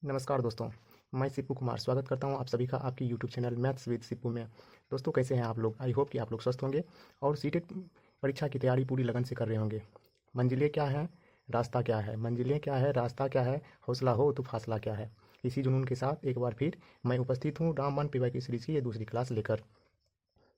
नमस्कार दोस्तों, मैं सिप्पू कुमार स्वागत करता हूं आप सभी का आपकी YouTube channel maths with Sippu में। दोस्तों कैसे हैं आप लोग? आई होप कि आप लोग स्वस्थ होंगे और सीटेट परीक्षा की तैयारी पूरी लगन से कर रहे होंगे। मंजिलें क्या हैं, रास्ता क्या है? मंजिलें क्या है, रास्ता क्या है, हौसला हो तो फासला क्या है? इसी जुनून के साथ एक बार फिर मैं उपस्थित हूँ रामबाण पीवाई की सीरीज की ये दूसरी क्लास लेकर।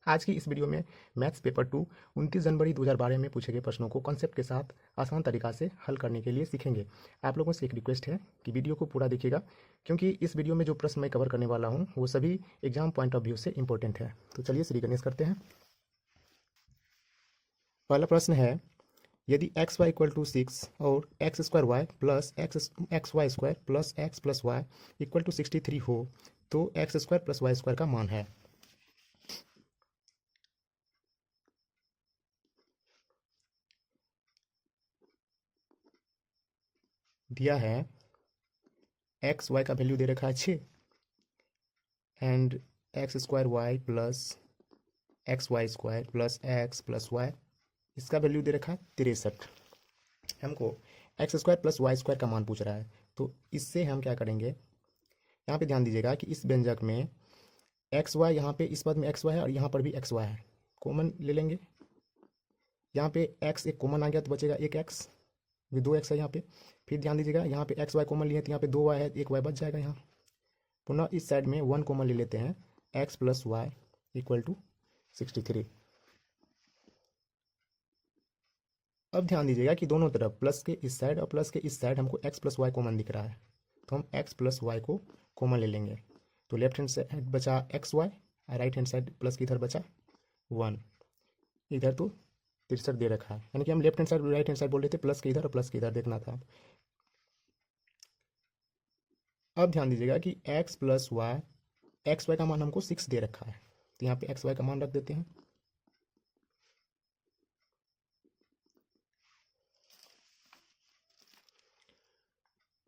आज की इस वीडियो में मैथ्स पेपर 2 29 जनवरी 2012 में पूछे गए प्रश्नों को कॉन्सेप्ट के साथ आसान तरीका से हल करने के लिए सीखेंगे। आप लोगों से एक रिक्वेस्ट है कि वीडियो को पूरा देखिएगा, क्योंकि इस वीडियो में जो प्रश्न मैं कवर करने वाला हूँ वो सभी एग्जाम पॉइंट ऑफ व्यू से इंपॉर्टेंट है। तो चलिए श्री गणेश करते हैं। पहला प्रश्न है, यदि एक्स वाई इक्वल टू 6 और x square y plus x y square plus y equal to 63 हो तो x square plus y square का मान है। दिया है एक्स वाई का वैल्यू दे रखा है 6 and x square y plus x y square plus y, इसका वैल्यू दे रखा है 63। हमको x square plus y square का मान पूछ रहा है, तो इससे हम क्या करेंगे, यहाँ पे ध्यान दीजिएगा कि इस व्यंजक में एक्स वाई, यहाँ पे इस पद में एक्स वाई है और यहाँ पर भी एक्स वाई है, कॉमन ले लेंगे। यहाँ पे एक्स एक कॉमन आ गया तो बचेगा एक एक्स, ये दो एक्स है यहाँ पे। फिर ध्यान दीजिएगा यहाँ पे एक्स वाई कॉमन लिए तो यहाँ पे दो वाई है, एक वाई बच जाएगा यहाँ। पुनः इस साइड में वन कॉमन ले लेते हैं, x plus y equal to 63। अब ध्यान दीजिएगा कि दोनों तरफ प्लस के इस साइड और प्लस के इस साइड हमको एक्स प्लस वाई कॉमन दिख रहा है, तो हम एक्स प्लस वाई को कॉमन ले लेंगे। तो लेफ्ट हैंड साइड बचा एक्स वाई और राइट हैंड साइड प्लस की इधर बचा 1। इधर तो 63 दे रखा है, यानी कि हम left hand side right hand side बोल रहे थे, प्लस के इधर और प्लस के इधर देखना था। अब ध्यान दीजिएगा कि x plus y, x y का मान हमको 6 दे रखा है, तो यहाँ पे एक्स वाई का मान रख देते हैं।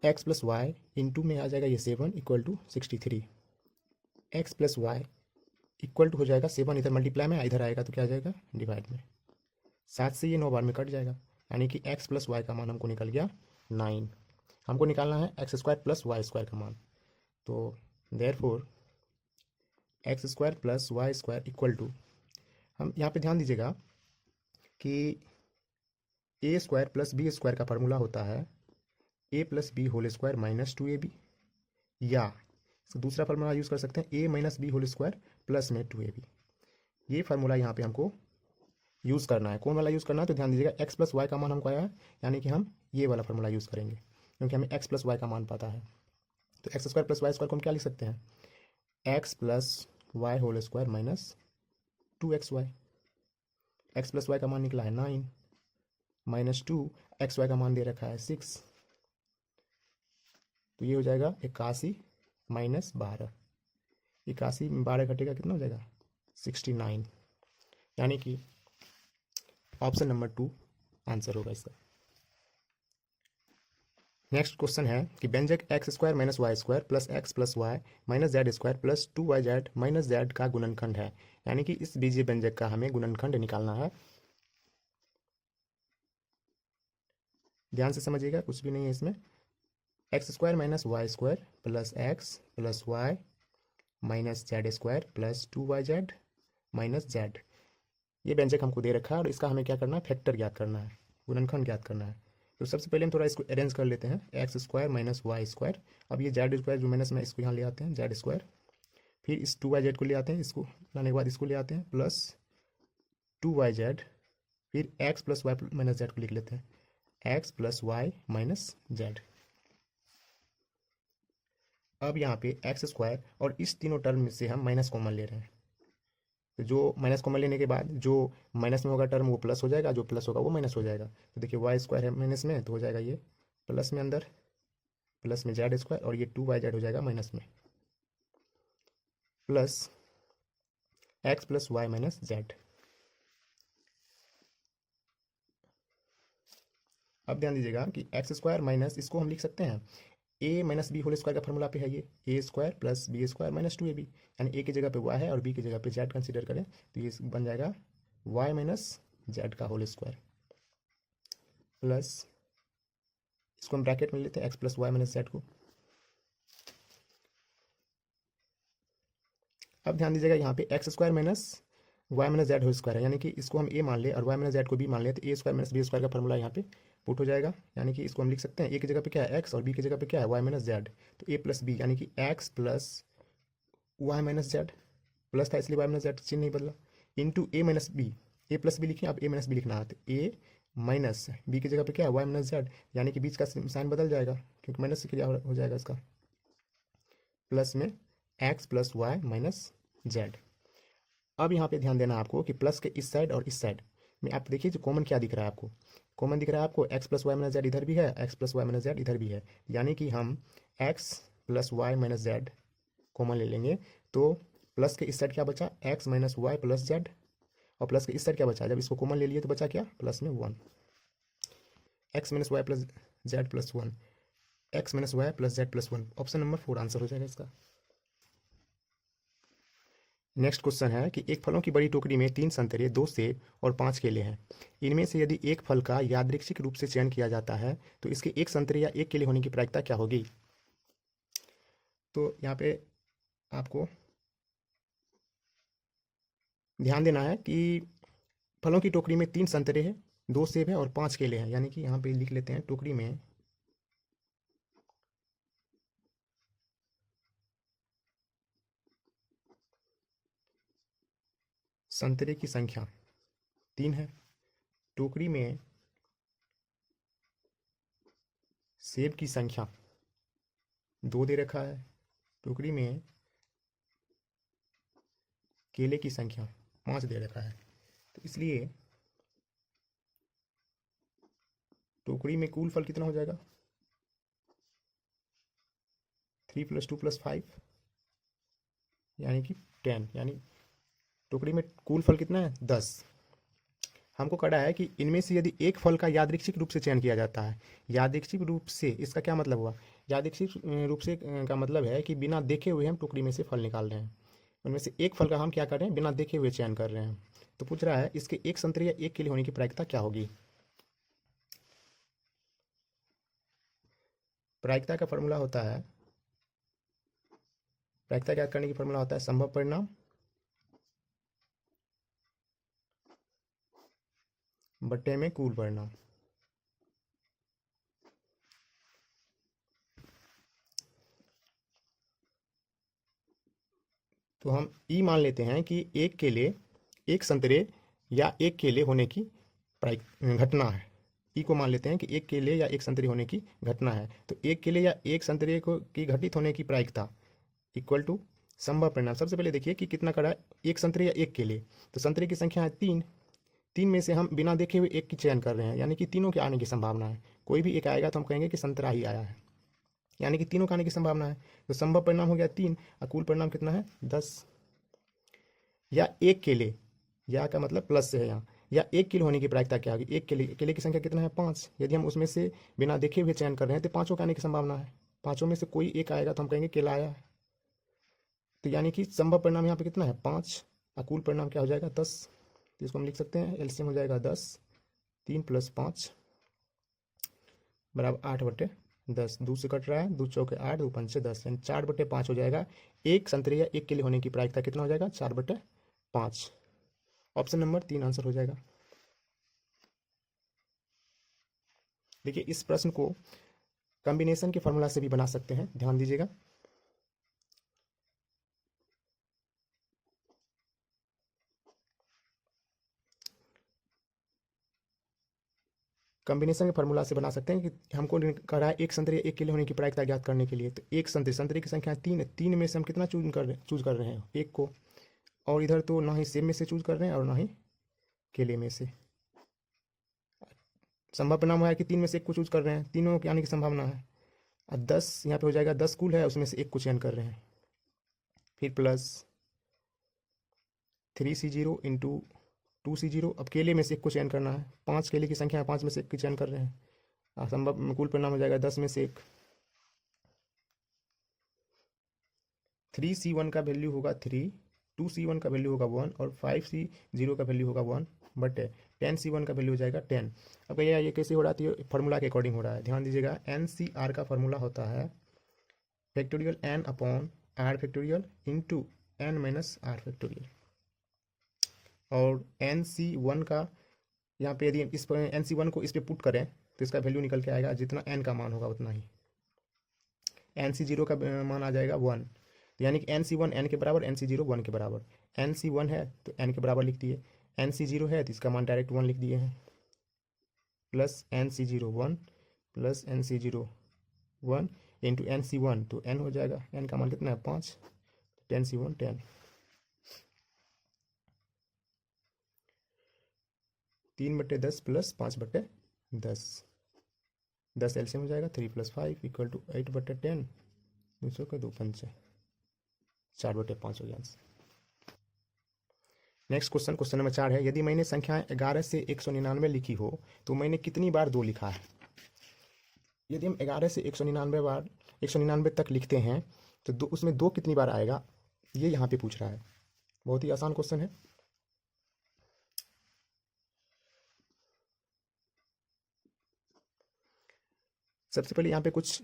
एक्स प्लस वाई इंटू में आ जाएगा ये 7 equal to 63। X plus y equal to हो जाएगा 7, इधर मल्टीप्लाई में इधर आएगा तो क्या आ जाएगा डिवाइड में। 7 से ये 9 बार में कट जाएगा, यानी कि एक्स प्लस वाई का मान हमको निकल गया 9। हमको निकालना है x square plus y square का मान, तो therefore x square plus y square equal to, हम यहाँ पे ध्यान दीजिएगा कि a square plus b square का फार्मूला होता है a plus b whole square minus 2ab, या दूसरा फार्मूला यूज़ कर सकते हैं a minus b whole square plus में 2ab। ये फार्मूला यहाँ पे हमको यूज़ करना है। कौन वाला यूज़ करना है? तो ध्यान दीजिएगा एक्स प्लस वाई का मान हमको आया है, यानी कि हम ये वाला फार्मूला यूज़ करेंगे, क्योंकि हमें एक्स प्लस वाई का मान पता है। तो x square plus y square को हम क्या लिख सकते हैं, x plus y whole square minus 2xy। X plus y का मान निकला है 9 माइनस 2, एक्स वाई का मान दे रखा है 6, तो ये हो जाएगा 81 माइनस 12। 81 में 12 घटेगा कितना हो जाएगा 69, यानी कि ऑप्शन नंबर 2 आंसर होगा इसका। नेक्स्ट क्वेश्चन है कि व्यंजक x square minus y square plus y minus z square plus 2y z minus z का गुणनखंड है, यानी कि इस बीजीय व्यंजक का हमें गुणनखंड निकालना है। ध्यान से समझिएगा, कुछ भी नहीं है इसमें। X square minus y square plus y minus z square plus 2y z minus z, ये व्यंजक हमको दे रखा है और इसका हमें क्या करना है, फैक्टर ज्ञात करना है, गुणनखंड ज्ञात करना है। तो सबसे पहले हम थोड़ा इसको अरेंज कर लेते हैं, x square minus y square, अब ये जेड स्क्वायर जो माइनस में इसको यहाँ ले आते हैं जेड स्क्वायर, फिर इस 2y जेड को ले आते हैं, इसको लाने के बाद इसको ले आते हैं प्लस 2y जेड, फिर x plus y minus z को लिख लेते हैं x plus y minus z. अब यहाँ पे एक्स स्क्वायर और इस तीनों टर्म में से हम माइनस कॉमन ले रहे हैं, तो जो माइनस कॉमन लेने के बाद जो माइनस में होगा टर्म वो प्लस हो जाएगा, जो प्लस होगा वो माइनस हो जाएगा। तो देखिए वाई स्क्वायर है माइनस में, तो हो जाएगा ये प्लस में, अंदर प्लस में जेड स्क्वायर, और ये 2y जेड हो जाएगा माइनस में, plus x plus y minus z. अब ध्यान दीजिएगा कि एक्स स्क्वायर माइनस, इसको हम लिख सकते हैं a minus b whole square का फॉर्मूला पे है ये a square plus b square minus 2ab, यानी ए की जगह पे वाई है और बी की जगह पे जेड कंसीडर करें तो ये बन जाएगा वाई माइनस जेड का होल स्क्वायर, प्लस इसको हम ब्रैकेट में लेते हैं x plus y minus z को, अब ध्यान दीजिएगा यहाँ पे x square minus y minus z whole square है, यानी कि इसको हम ए मान ले और वाई माइनस जेड को बी मान ले, तो a square minus b square का फॉर्मूला यहाँ पे पुट हो जाएगा। यानी कि इसको हम लिख सकते हैं, ए की जगह पे क्या है एक्स और बी की जगह पे क्या है वाई माइनस जेड, तो ए प्लस बी यानी कि x plus y minus z, plus था इसलिए वाई माइनस जेड चिन्ह नहीं बदला, into a minus b, a plus b लिखिए, अब ए माइनस बी लिखना है, तो ए माइनस बी की जगह पे क्या है वाई माइनस जेड, यानी कि बीच का साइन बदल जाएगा क्योंकि माइनस से क्या हो जाएगा इसका, प्लस में x plus y minus z. अब यहाँ पे ध्यान देना आपको कि प्लस के इस साइड और इस साइड में आप देखिए जो कॉमन क्या दिख रहा है आपको, कॉमन दिख रहा है आपको x plus y minus z इधर भी है, x plus y minus z इधर भी है, यानी कि हम x plus y minus z common ले लेंगे, तो प्लस के इस साइड क्या बचा x minus y plus z, और प्लस के इस साइड क्या बचा, जब इसको कॉमन ले लिए तो बचा क्या प्लस में 1, x minus y plus z plus 1, x minus y plus z plus 1, option number 4 answer हो जाएगा इसका। नेक्स्ट क्वेश्चन है कि एक फलों की बड़ी टोकरी में 3 संतरे, 2 सेब और 5 केले हैं। इनमें से यदि एक फल का यादृच्छिक रूप से चयन किया जाता है तो इसके एक संतरे या एक केले होने की प्रायिकता क्या होगी। तो यहाँ पे आपको ध्यान देना है कि फलों की टोकरी में 3 संतरे हैं, 2 सेब है और 5 केले हैं, यानी कि यहाँ पे लिख लेते हैं टोकरी में संतरे की संख्या 3 है, टोकरी में सेब की संख्या 2 दे रखा है, टोकरी में केले की संख्या 5 दे रखा है, तो इसलिए टोकरी में कुल फल कितना हो जाएगा 3 + 2 + 5 यानी कि 10, यानी टोकरी में कुल फल कितना है 10। हमको कहा है कि इनमें से यदि एक फल का यादृच्छिक रूप से चयन किया जाता है, यादृच्छिक रूप से इसका क्या मतलब हुआ, यादृच्छिक रूप से का मतलब है कि बिना देखे हुए हम टोकरी में से फल निकाल रहे हैं, उनमें से एक फल का हम क्या कर रहे हैं बिना देखे हुए चयन कर रहे हैं। तो पूछ रहा है इसके एक संतरे या एक केले होने की प्रायिकता क्या होगी। प्रायिकता का फॉर्मूला होता है, प्रायिकता क्या करने की फॉर्मूला होता है संभव परिणाम बट्टे में कुल परिणाम। तो हम ई मान लेते हैं कि एक केले, एक संतरे या एक केले होने की घटना है, ई को मान लेते हैं कि एक केले या एक संतरे होने की घटना है, तो एक केले या एक संतरे को की घटित होने की प्रायिकता इक्वल टू संभव परिणाम। सबसे पहले देखिए कि कितना करा है, एक संतरे या एक केले, तो संतरे की संख्या है 3, 3 में से हम बिना देखे हुए एक की चयन कर रहे हैं, यानी कि तीनों के आने की संभावना है, कोई भी एक आएगा तो हम कहेंगे कि संतरा ही आया है, यानी कि तीनों के आने की संभावना है, तो संभव परिणाम हो गया 3 और कुल परिणाम कितना है 10। या एक केले, या का मतलब प्लस से है यहाँ, या एक केले होने की प्रायिकता क्या होगी, एक केले, केले की संख्या कितना है 5, यदि हम उसमें से बिना देखे हुए चयन कर रहे हैं तो पाँचों के आने की संभावना है, पाँचों में से कोई एक आएगा तो हम कहेंगे केला आया है, तो यानी कि संभव परिणाम यहाँ पे कितना है 5 और कुल परिणाम क्या हो जाएगा 10, तो इसको हम लिख सकते हैं एलसीएम हो जाएगा 10, 3 + 5 बराबर 8/10, 2 से कट रहा है, 2 चौके 8, 2 पंचे 10, यानी 4/5 हो जाएगा। एक संतरे या एक केले होने की प्रायिकता कितना हो जाएगा 4/5, ऑप्शन नंबर 3 आंसर हो जाएगा। देखिए इस प्रश्न को कॉम्बिनेशन के फॉर्मूला से भी बना सकते हैं, ध्यान दीजिएगा। कॉम्बिनेशन के फॉर्मूला से बना सकते हैं कि हमको कह रहा है एक संतरे एक केले होने की प्रायिकता ज्ञात करने के लिए, तो एक संतरे, संतरे की संख्या 3 है, 3 में से हम कितना चूज कर रहे हैं एक को, और इधर तो ना ही सेब में से चूज कर रहे हैं और ना ही केले में से। संभव परिणाम है कि 3 में से एक को चूज कर रहे हैं, तीनों के आने की संभावना है, और 10 यहाँ पे हो जाएगा, 10 कुल है उसमें से एक को चयन कर रहे हैं, फिर प्लस 3C0 इंटू 2C0, अब केले में से एक को चयन करना है, 5 केले की संख्या है, 5 में से एक की चयन कर रहे हैं, संभव कुल परिणाम हो जाएगा 10 में से एक, 3C1 का वैल्यू होगा 3, 2C1 का वैल्यू होगा 1 और 5C0 का वैल्यू होगा 1 बट 10C1 का वैल्यू हो जाएगा 10। अब भैया ये कैसे हो रहा है, फार्मूला के अकॉर्डिंग हो रहा है, ध्यान दीजिएगा। NCR का फार्मूला होता है factorial n/r factorial into n minus r factorial. और एन सी वन का यहाँ पे यदि इस पर एन सी वन को इस पर पुट करें तो इसका वैल्यू निकल के आएगा, जितना n का मान होगा उतना ही। एन सी जीरो का मान आ जाएगा 1, यानी कि एन सी वन एन के बराबर, एन सी जीरो 1 के बराबर। एन सी वन है तो n के बराबर लिख दिए, एन सी जीरो है तो इसका मान डायरेक्ट 1 लिख दिए हैं, plus n C zero 1 plus n C zero 1 into n C one, तो n हो जाएगा, n का मान कितना है 5, 10 सी वन 10, 3/10 प्लस 5/10, 10 एलसीएम हो जाएगा, 3 + 5 = 8/10, 200 का 2 पंचे 4/5 हो गया answer. Next question, question number 4 है, यदि मैंने संख्या 11 से 199 लिखी हो तो मैंने कितनी बार 2 लिखा है। यदि हम 11 से 199 बार 199 तक लिखते हैं तो उसमें 2 कितनी बार आएगा, ये यहाँ पे पूछ रहा है। बहुत ही आसान क्वेश्चन है। सबसे पहले यहाँ पे कुछ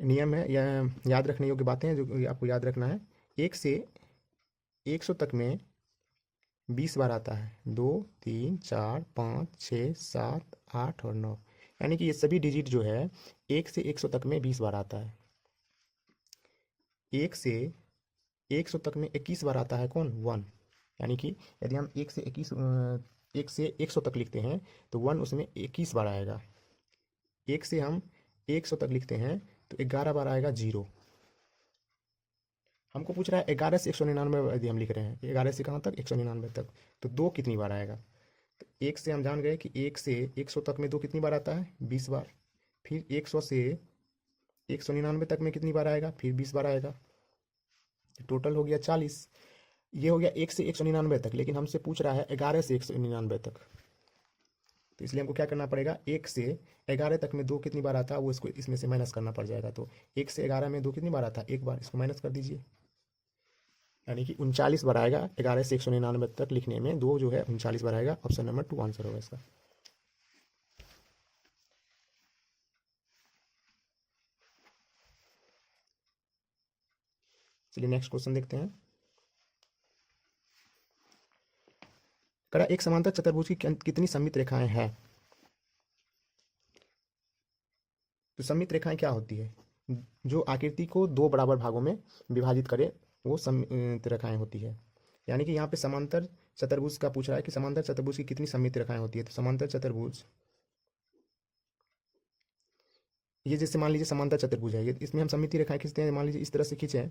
नियम है या याद रखने योग्य बातें हैं जो आपको याद रखना है। 1 से 100 तक में 20 बार आता है, 2 3 4 5 6 7 8 और 9, यानी कि ये सभी डिजिट जो है 1 से 100 तक में 20 बार आता है। 1 से 100 तक में 21 बार आता है कौन, 1, यानी कि यदि हम 1 से 100 तक लिखते हैं तो 1 उसमें 21 बार आएगा। 1 से हम 100 तक लिखते हैं तो 11 बार आएगा 0। हमको पूछ रहा है 11 से 199 यदि हम लिख रहे हैं, 11 से कहाँ तक, 199 तक, तो 2 कितनी बार आएगा। तो 1 से हम जान गए कि 1 से 100 तक में 2 कितनी बार आता है, 20 बार। फिर 100 से 199 तक में कितनी बार आएगा, फिर 20 बार आएगा, तो टोटल हो गया 40। ये हो गया 1 से 199 तक, लेकिन हमसे पूछ रहा है 11 से 199 तक, तो इसलिए हमको क्या करना पड़ेगा, 1 से 11 तक में 2 कितनी बार आता है वो इसको इसमें से माइनस करना पड़ जाएगा। तो 1 से 11 में 2 कितनी बार आता है, 1 बार, इसको माइनस कर दीजिए, यानी कि 39 बार आएगा। 11 से 199 तक लिखने में 2 जो है 39 बार आएगा। ऑप्शन नंबर 2 आंसर होगा इसका। चलिए नेक्स्ट क्वेश्चन देखते हैं। कड़ा एक समांतर चतुर्भुज की कितनी सममित रेखाएं हैं। तो सममित रेखाएं क्या होती है, जो आकृति को 2 बराबर भागों में विभाजित करे वो सममित रेखाएं होती है। यानी कि यहाँ पे समांतर चतुर्भुज का पूछ रहा है कि समांतर चतुर्भुज की कितनी सममित रेखाएं होती है। तो समांतर चतुर्भुज, ये जैसे मान लीजिए समांतर चतुर्भुज है, ये इसमें हम सममित रेखाएं खींचते हैं, मान लीजिए इस तरह से खींचे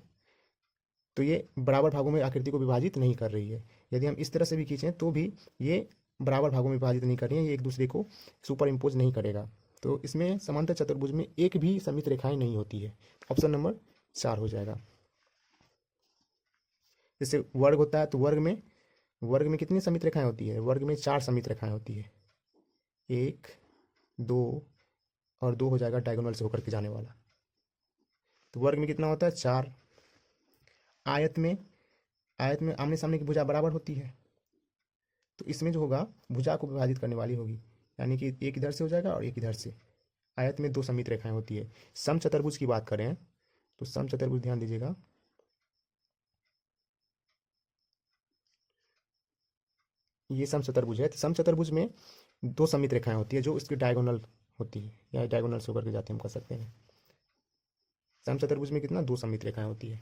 तो ये बराबर भागों में आकृति को विभाजित नहीं कर रही है। यदि हम इस तरह से भी खींचें तो भी ये बराबर भागों में विभाजित नहीं कर रही है, ये एक दूसरे को सुपर इम्पोज नहीं करेगा। तो इसमें समांतर चतुर्भुज में एक भी सममित रेखाएं नहीं होती है। ऑप्शन नंबर 4 हो जाएगा। जैसे वर्ग होता है तो वर्ग में कितनी सममित रेखाएं होती है, वर्ग में 4 सममित रेखाएं होती है, 1 2 और 2 हो जाएगा डायगोनल से होकर के जाने वाला। तो वर्ग में कितना होता है, 4। आयत में आमने सामने की भुजा बराबर होती है, तो इसमें जो होगा भुजा को विभाजित करने वाली होगी, यानी कि एक इधर से हो जाएगा और एक इधर से। आयत में 2 सममित रेखाएं होती है। समचतुर्भुज की बात करें तो समचतुर्भुज ध्यान दीजिएगा, ये समचतुर्भुज है। तो समचतुर्भुज में 2 सममित रेखाएं होती है जो इसकी डायगोनल होती है, या डायगोनल से होकर के जाते हैं, हम कह सकते हैं। समचतुर्भुज में कितना 2 सममित रेखाएं होती है।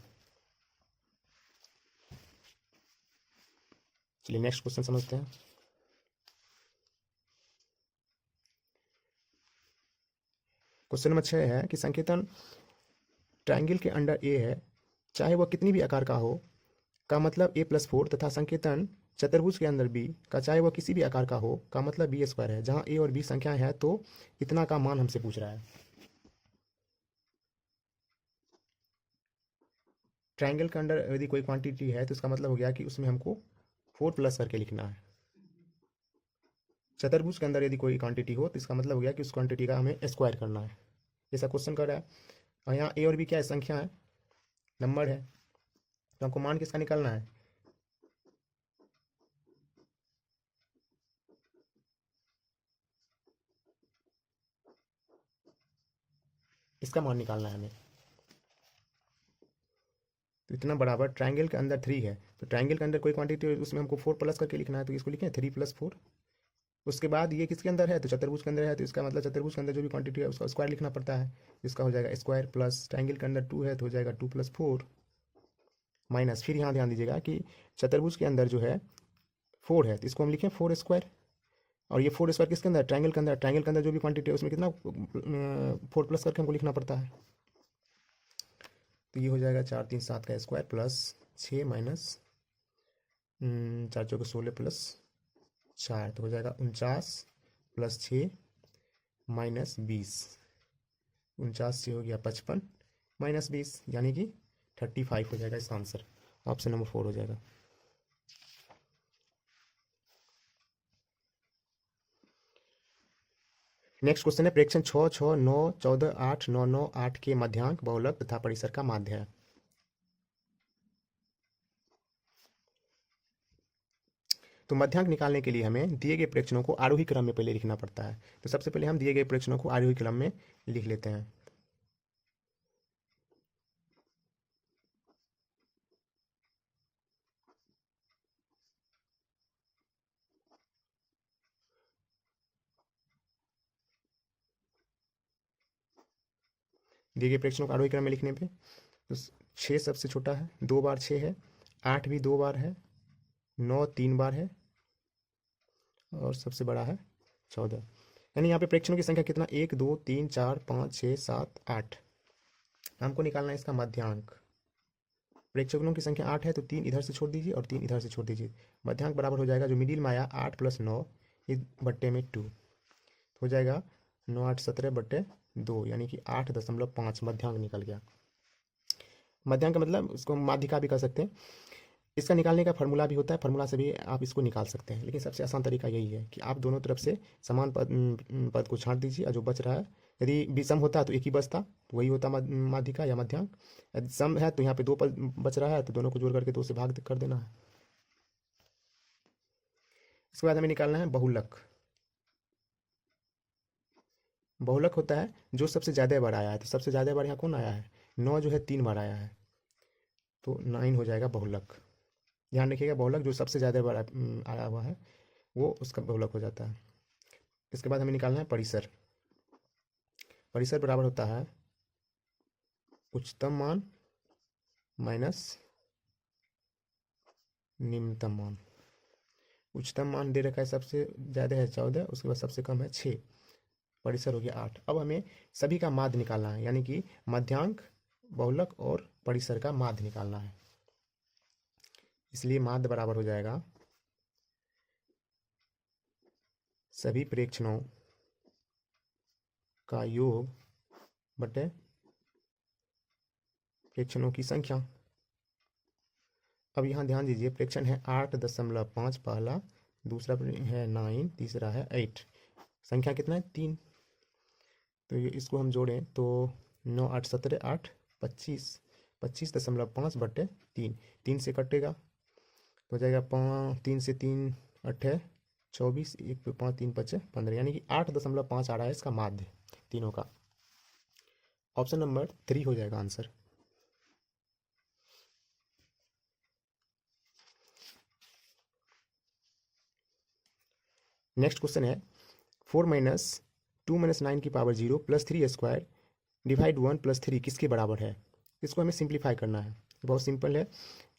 चलिए नेक्स्ट क्वेश्चन समझते हैं। क्वेश्चन नंबर 6 है कि संकेतन ट्राइंगल के अंडर ए है, चाहे वह कितनी भी आकार का हो, का मतलब a+4 तथा संकेतन चतुर्भुज के अंदर b का चाहे वह किसी भी आकार का हो का मतलब b² है, जहां a और b संख्याएं हैं तो इतना का मान हमसे पूछ रहा है। ट्राइंगल के अंदर यदि कोई क्वांटिटी है तो इसका मतलब हो गया कि उसमें हमको 4 प्लस करके लिखना है। चतुर्भुज के अंदर यदि कोई क्वांटिटी हो तो इसका मतलब हो गया कि उस क्वांटिटी का हमें स्क्वायर करना है। ऐसा क्वेश्चन कर रहा है, और यहाँ a और b क्या है, संख्या है, नंबर है, तो हमको मान किसका निकालना है, इसका मान निकालना है हमें। तो इतना बराबर ट्रायंगल के अंदर 3 है, तो ट्रायंगल के अंदर कोई क्वांटिटी है उसमें हमको 4 प्लस करके लिखना है, तो इसको लिखें 3 + 4। उसके बाद ये किसके अंदर है, तो चतुर्भुज के अंदर है, तो इसका मतलब चतुर्भुज के अंदर जो भी क्वांटिटी है उसका स्क्वायर लिखना पड़ता है। इसका हो जाएगा स्क्वायर प्लस ट्रायंगल के अंदर 2 है तो हो जाएगा 2 + 4 माइनस, फिर यहाँ ध्यान दीजिएगा कि चतुर्भुज के अंदर जो है 4 है तो इसको हम लिखें 4 स्क्वायर, और ये 4 स्क्वायर किसके अंदर, ट्रायंगल के अंदर, ट्रायंगल के अंदर जो भी क्वांटिटी है उसमें कितना 4 प्लस करके हमको लिखना पड़ता है। तो ये हो जाएगा 4 3 7 का स्क्वायर प्लस 6 माइनस 4 चौके 16 प्लस 4, तो हो जाएगा 49 प्लस 6 माइनस 20, 49 से हो गया 55 माइनस 20 यानी कि 35 हो जाएगा इसका आंसर। ऑप्शन नंबर 4 हो जाएगा। नेक्स्ट क्वेश्चन है प्रेक्षण 6 6 9 14 8 9 9 8 के मध्यांक बहुलक तथा परिसर का माध्य है। तो मध्यांक निकालने के लिए हमें दिए गए प्रेक्षणों को आरोही क्रम में पहले लिखना पड़ता है, तो सबसे पहले हम दिए गए प्रेक्षणों को आरोही क्रम में लिख लेते हैं। दिए गए प्रेक्षणों को आरोही क्रम में लिखने पे तो 6 सबसे छोटा है, 2 बार 6 है, 8 भी 2 बार है, 9 3 बार है और सबसे बड़ा है 14। यानी यहाँ पे प्रेक्षणों की संख्या कितना, 1 2 3 4 5 6 7 8। हमको निकालना है इसका मध्यांक। प्रेक्षकों की संख्या 8 है तो 3 इधर से छोड़ दीजिए और 3 इधर से छोड़ दीजिए। मध्यांक बराबर हो जाएगा जो मिडिल में आया 8 + 9 इस बट्टे में 2 हो जाएगा 9 8 17/2 यानी कि 8.5 मध्यांक निकल गया। मध्यांक का मतलब उसको माध्यिका भी कर सकते हैं। इसका निकालने का फॉर्मूला भी होता है, फॉर्मूला से भी आप इसको निकाल सकते हैं, लेकिन सबसे आसान तरीका यही है कि आप दोनों तरफ से समान पद को छांट दीजिए और जो बच रहा है, यदि विषम होता है तो एक ही बचता, तो वही होता माध्यिका या मध्यांक। यदि सम है तो यहाँ पे 2 पद बच रहा है तो दोनों को जोड़ करके 2 से भाग कर देना है। इसके बाद हमें निकालना है बहुलक। बहुलक होता है जो सबसे ज़्यादा बार आया है, तो सबसे ज़्यादा बार यहाँ कौन आया है, 9 जो है 3 बार आया है तो 9 हो जाएगा बहुलक। ध्यान रखिएगा बहुलक जो सबसे ज़्यादा बार आया हुआ है वो उसका बहुलक हो जाता है। इसके बाद हमें निकालना है परिसर। परिसर बराबर होता है उच्चतम मान माइनस निम्नतम मान। उच्चतम मान दे रखा है सबसे ज़्यादा है 14, उसके बाद सबसे कम है 6, परिसर हो गया 8। अब हमें सभी का माध्य निकालना है, यानी कि मध्यांक, बहुलक और परिसर का माध्य निकालना है। इसलिए माध्य बराबर हो जाएगा सभी प्रेक्षणों का योग बटे प्रेक्षणों की संख्या। अब यहाँ ध्यान दीजिए प्रेक्षण है 8.5 पहला, दूसरा है 9, तीसरा है 8, संख्या कितना है 3। तो ये इसको हम जोड़ें तो 9 8 17 8 25, 25.5/3, 3 से कटेगा तो हो जाएगा 3 से 3 8 24, 1 पे 5 3 5 15 यानी कि 8.5 आ रहा है इसका माध्य तीनों का। ऑप्शन नंबर 3 हो जाएगा आंसर। नेक्स्ट क्वेश्चन है 4 - 2 - 9 की पावर 0 + 3 स्क्वायर डिवाइड 1 + 3 किसके बराबर है। इसको हमें सिंप्लीफाई करना है, बहुत सिंपल है।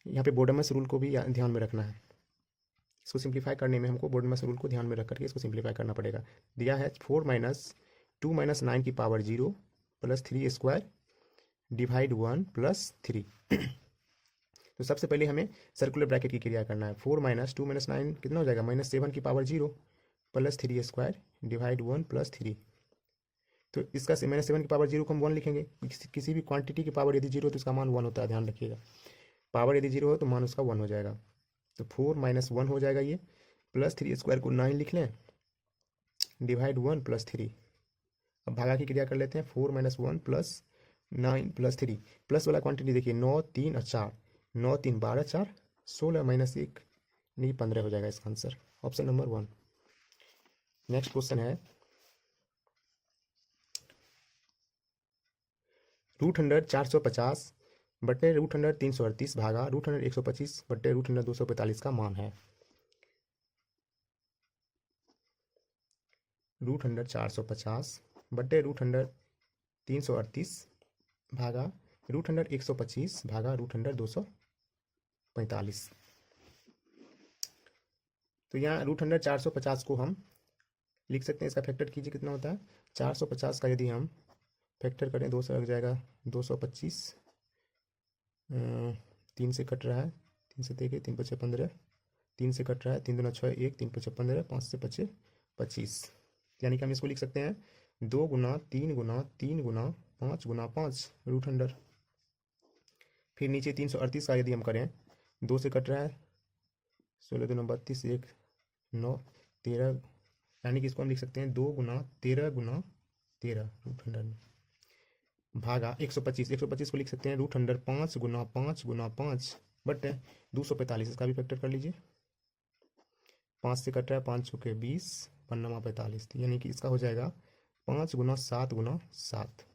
यहाँ पे बोर्डमस रूल को भी ध्यान में रखना है। इसको सिंप्लीफाई करने में हमको बोर्डमस रूल को ध्यान में रख करके इसको सिंप्लीफाई करना पड़ेगा। दिया है 4 - 2 - 9 की पावर 0 + 3 स्क्वायर डिवाइड 1 + 3। तो सबसे पहले हमें सर्कुलर ब्रैकेट की क्रिया करना है। 4 - 2 - 9 कितना हो जाएगा, -7 की पावर 0 + 3 स्क्वायर डिवाइड 1 + 3। तो इसका -7 की पावर 0 को हम 1 लिखेंगे। किसी भी क्वांटिटी की पावर यदि 0 हो तो उसका मान 1 होता है, ध्यान रखिएगा। पावर यदि 0 हो तो मान उसका 1 हो जाएगा। तो 4 - 1 हो जाएगा ये, + 3 स्क्वायर को 9 लिख लें डिवाइड 1 + 3। अब भागा की क्रिया कर लेते हैं। 4 - 1 + 9 + 3, प्लस वाला क्वांटिटी देखिए 9 3 और 4, 9 3 12 4 16 - 1 नहीं 15 हो जाएगा इसका answer. Option number 1। Next question है √100 450 बटे रूट अंडर 338 भागा रूट अंडर 125 बटे रूट अंडर 245 का मान है। रूट अंडर 450 बटे रूट अंडर 338 भागा रूट अंडर 125 भागा रूट अंडर 245। तो यहाँ रूट अंडर 450 को हम लिख सकते हैं, इसका फैक्टर कीजिए कितना होता है 450 का यदि हम फैक्टर करें 2 से लग जाएगा 225, 3 से कट रहा है, 3 से देखिए 3 पचे 15, 3 से कट रहा है 3 दूना 6 1, 3 पचे 15, 5 से पचे 25, यानी कि हम इसको लिख सकते हैं 2 गुना 3 गुना 3 गुना 5 गुना 5 रूट अंडर। फिर नीचे 338 का यदि हम करें 2 से कट रहा है 16 दूना 32, 1 9 13, यानी कि इसको हम लिख सकते हैं 2 गुना 13 रूट अंडर में भागा 125 को लिख सकते हैं रूट अंडर 5 गुना 5 गुना 5 बटे 245, इसका भी फैक्टर कर लीजिए। 5 से कट रहा है 5 चौके 20 पन्ना 45, यानी कि इसका हो जाएगा 5 गुना 7 गुना 7।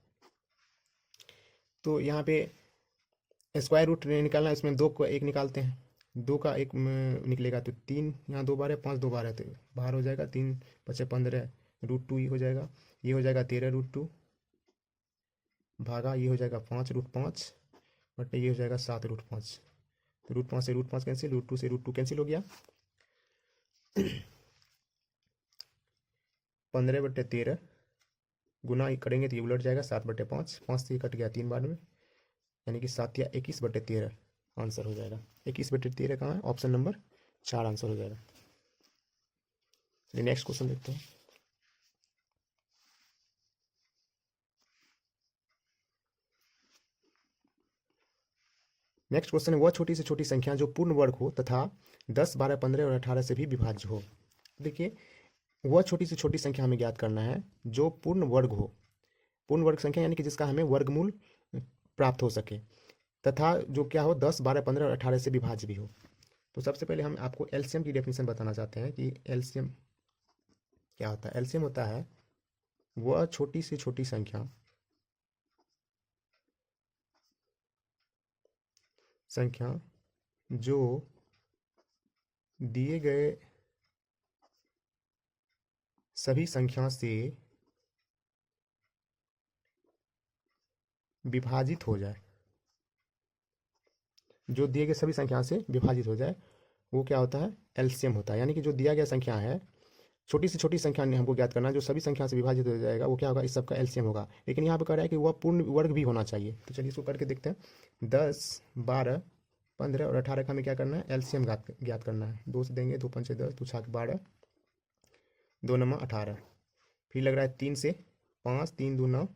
तो यहाँ पे स्क्वायर रूट निकालना है, इसमें 2 को 1 निकालते हैं, 2 का 1 निकलेगा तो 3, यहाँ 2 बार है 5 2 बार है तो बाहर हो जाएगा 3 पचे 15 रूट 2 ये हो जाएगा, ये हो जाएगा 13 रूट 2 भागा ये हो जाएगा 5 रूट 5 बटे ये हो जाएगा 7 रूट 5। तो रूट 5 से रूट 5 कैंसिल, रूट 2 से रूट 2 कैंसिल हो गया। 15 बटे 13 गुना करेंगे तो ये उलट जाएगा 7 बटे 5, 5 से कट गया 3 बार में, यानी कि 7 या 21 बटे 13 आंसर हो जाएगा। 21 बटे 13 कहाँ है, ऑप्शन नंबर 4 आंसर हो जाएगा। चलिए नेक्स्ट क्वेश्चन देखते हैं। नेक्स्ट क्वेश्चन है, वह छोटी से छोटी संख्या जो पूर्ण वर्ग हो तथा 10 12 15 और 18 से भी विभाज्य हो। देखिए वह छोटी से छोटी संख्या हमें ज्ञात करना है जो पूर्ण वर्ग हो, पूर्ण वर्ग संख्या यानी कि जिसका हमें वर्गमूल प्राप्त हो सके, तथा जो क्या हो 10 12 15 और 18 से विभाज्य भी हो। तो सबसे पहले हम आपको एलसीएम की डेफिनेशन बताना चाहते हैं कि एलसीएम क्या होता है। एलसीएम होता है वह छोटी से छोटी संख्या जो दिए गए सभी संख्या से विभाजित हो जाए, जो दिए गए सभी संख्या से विभाजित हो जाए वो क्या होता है, एलसीएम होता है। यानी कि जो दिया गया संख्या है, छोटी से छोटी संख्या हमको ज्ञात करना है, जो सभी संख्या से विभाजित हो जाएगा वो क्या होगा, इस सबका एलसीएम होगा। लेकिन यहाँ पे कह रहा है कि वह पूर्ण वर्ग भी होना चाहिए। तो चलिए इसको करके देखते हैं। 10 12 15 और 18 का हमें क्या करना है, एलसीएम ज्ञात करना है। 2 से देंगे 2 पंचे 10, 2 छाक 12, 2 नमा 18। फिर लग रहा है 3 से 5, 3 2 9,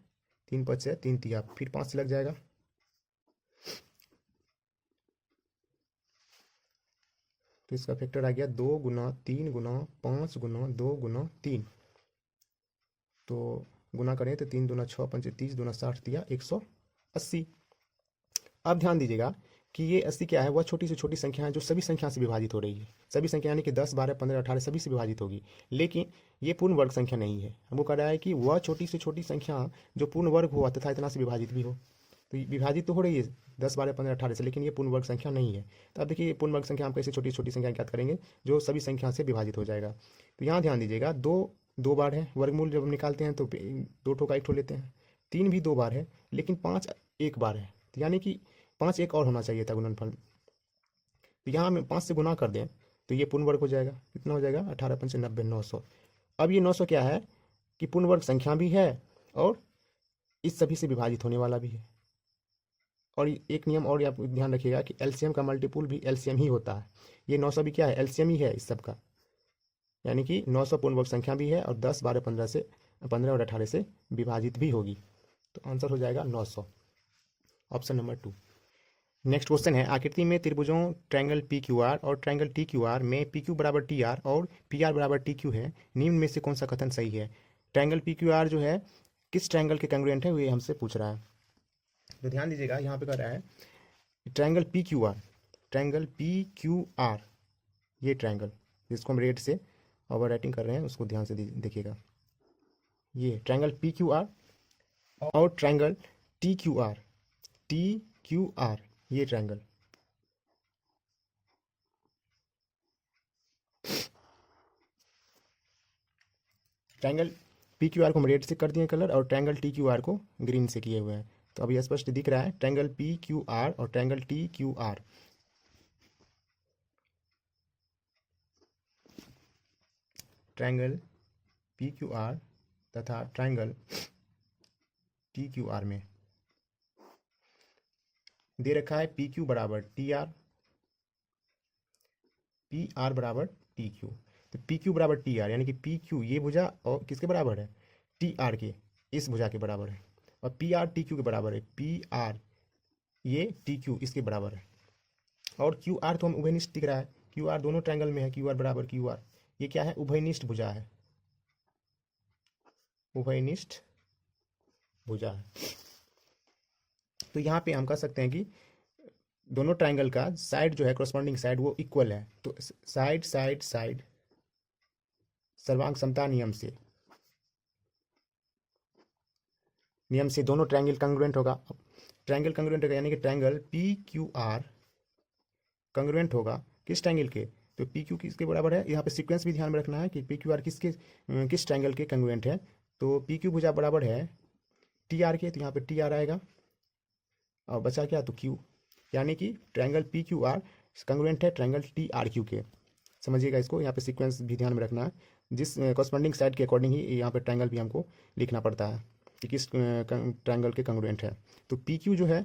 3 पचे 3 तिया, फिर 5 से लग जाएगा, तो इसका फैक्टर आ गया 2 गुना 3 गुना 5 गुना 2 गुना 3। तो गुना करें तो 3 दूना 6 पंचे 30, दूना 60 दिया 180। अब ध्यान दीजिएगा कि ये 80 क्या है, वह छोटी से छोटी संख्या है जो सभी संख्या से विभाजित हो रही है। सभी संख्या यानी कि 10 12 15 18 सभी से विभाजित होगी, लेकिन ये पूर्ण वर्ग संख्या नहीं है। हमको कह रहा है कि वह छोटी से छोटी संख्या जो पूर्ण वर्ग हुआ तथा इतना से विभाजित भी हो। तो विभाजित तो हो रही है 10 12 15 18 से, लेकिन ये पूर्ण वर्ग संख्या नहीं है। तो अब देखिए पूर्ण वर्ग संख्या हम कैसे छोटी छोटी संख्या ज्ञात करेंगे, जो सभी संख्या से विभाजित हो जाएगा। तो यहाँ ध्यान दीजिएगा, 2 बार है, वर्गमूल जब हम निकालते हैं तो 2 ठो का 1 ठो लेते हैं। 3 भी 2 बार है, लेकिन 5 1 बार है, तो यानी कि 5 एक और होना चाहिए था गुणनफल। तो यहाँ हम 5 से गुना कर दें तो ये पूर्ण वर्ग हो जाएगा। कितना हो जाएगा, 18 पंचे 90 900। अब ये 900 क्या है कि पूर्ण वर्ग संख्या भी है और इस सभी से विभाजित होने वाला भी है। और एक नियम और आप ध्यान रखिएगा कि एलसीएम का मल्टीपुल भी एलसीएम ही होता है। ये 900 भी क्या है, एलसीएम ही है इस सब का, यानी कि 900 पूर्ण वर्ग संख्या भी है और 10 12 15 और 18 से विभाजित भी होगी। तो आंसर हो जाएगा 900, ऑप्शन नंबर 2। नेक्स्ट क्वेश्चन है, आकृति में त्रिभुजों ट्रायंगल पी क्यू आर और ट्रायंगल टी क्यू आर में पी क्यू बराबर टी आर और पी आर बराबर टी क्यू है, निम्न में से कौन सा कथन सही है। ट्रायंगल पी क्यू आर जो है किस ट्रायंगल के कंग्रुएंट है, वो ये हमसे पूछ रहा है। तो ध्यान दीजिएगा, यहाँ पे कह रहा है triangle P Q are, triangle P Q R, ये ट्रायंगल जिसको हम रेड से ओवर राइटिंग कर रहे हैं उसको ध्यान से देखिएगा। ये ट्रायंगल पी क्यू आर और triangle T Q R, T Q R, ये triangle, triangle P Q R को हम रेड से कर दिए कलर, और ट्रायंगल टी क्यू आर को ग्रीन से किए हुए हैं। तो अब ये स्पष्ट दिख रहा है, ट्रायंगल पी क्यू आर और triangle T Q are, triangle P Q are तथा ट्रायंगल टी क्यू आर में दे रखा है पी क्यू बराबर टी आर, पी आर बराबर टी क्यू। तो पी क्यू बराबर टी आर, यानी कि पी क्यू ये भुजा और किसके बराबर है, टी आर के, इस भुजा के बराबर है, और पी आर टी क्यू के बराबर है, पी आर ये टी क्यू इसके बराबर है। और क्यू आर तो हम उभयनिष्ठ दिख रहा है, क्यू आर दोनों ट्रायंगल में है, क्यू आर बराबर क्यू आर, ये क्या है, उभयनिष्ठ भुजा है, उभयनिष्ठ भुजा है। तो यहाँ पे हम कह सकते हैं कि दोनों ट्रायंगल का साइड जो है, कॉरस्पॉन्डिंग साइड वो इक्वल है। तो साइड साइड साइड सर्वांग समता नियम से दोनों ट्रायंगल कंग्रुएंट होगा। ट्रायंगल कंग्रुएंट होगा यानी कि triangle P Q are congruent होगा किस ट्रायंगल के, तो पी क्यू किसके बराबर है, यहाँ पे सीक्वेंस भी ध्यान में रखना है कि पी क्यू आर किस ट्रायंगल के कंग्रुएंट है। तो पी क्यू भुजा बराबर है टी आर के, तो यहाँ पे टी आर आएगा और बचा क्या, तो क्यू, यानी कि triangle P Q are congruent है ट्रायंगल टी आर क्यू के। समझिएगा इसको, यहाँ पे सीक्वेंस भी ध्यान में रखना है, जिस कॉरस्पॉन्डिंग साइड के अकॉर्डिंग ही यहाँ पे ट्रायंगल भी हमको लिखना पड़ता है कि किस ट्रायंगल के कंग्रुएंट है। तो पी क्यू जो है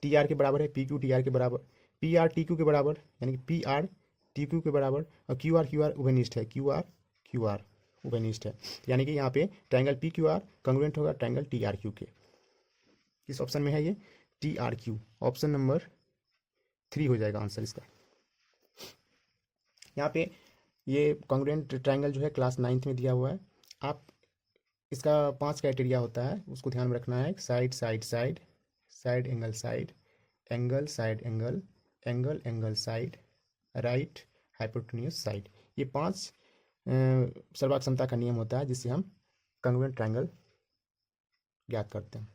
टी आर के बराबर है, पी क्यू टी आर के बराबर, पी आर टी क्यू के बराबर, यानी कि पी आर टी क्यू के बराबर, और क्यू आर उभयनिष्ठ है, क्यू आर उभयनिष्ठ है, यानी कि यहाँ पे triangle P Q are congruent होगा ट्रायंगल टी आर क्यू के। किस ऑप्शन में है ये, T R Q, option number 3 हो जाएगा आंसर इसका। यहाँ पे ये कॉन्ग्रुएंट ट्रायंगल जो है क्लास 9th में दिया हुआ है। आप इसका 5 क्राइटेरिया होता है, उसको ध्यान में रखना है, side side side, side angle side, angle side angle, angle angle side, right hypotenuse side. ये 5 सर्वांग समता का नियम होता है जिससे हम कॉन्ग्रुएंट ट्रायंगल ज्ञात करते हैं।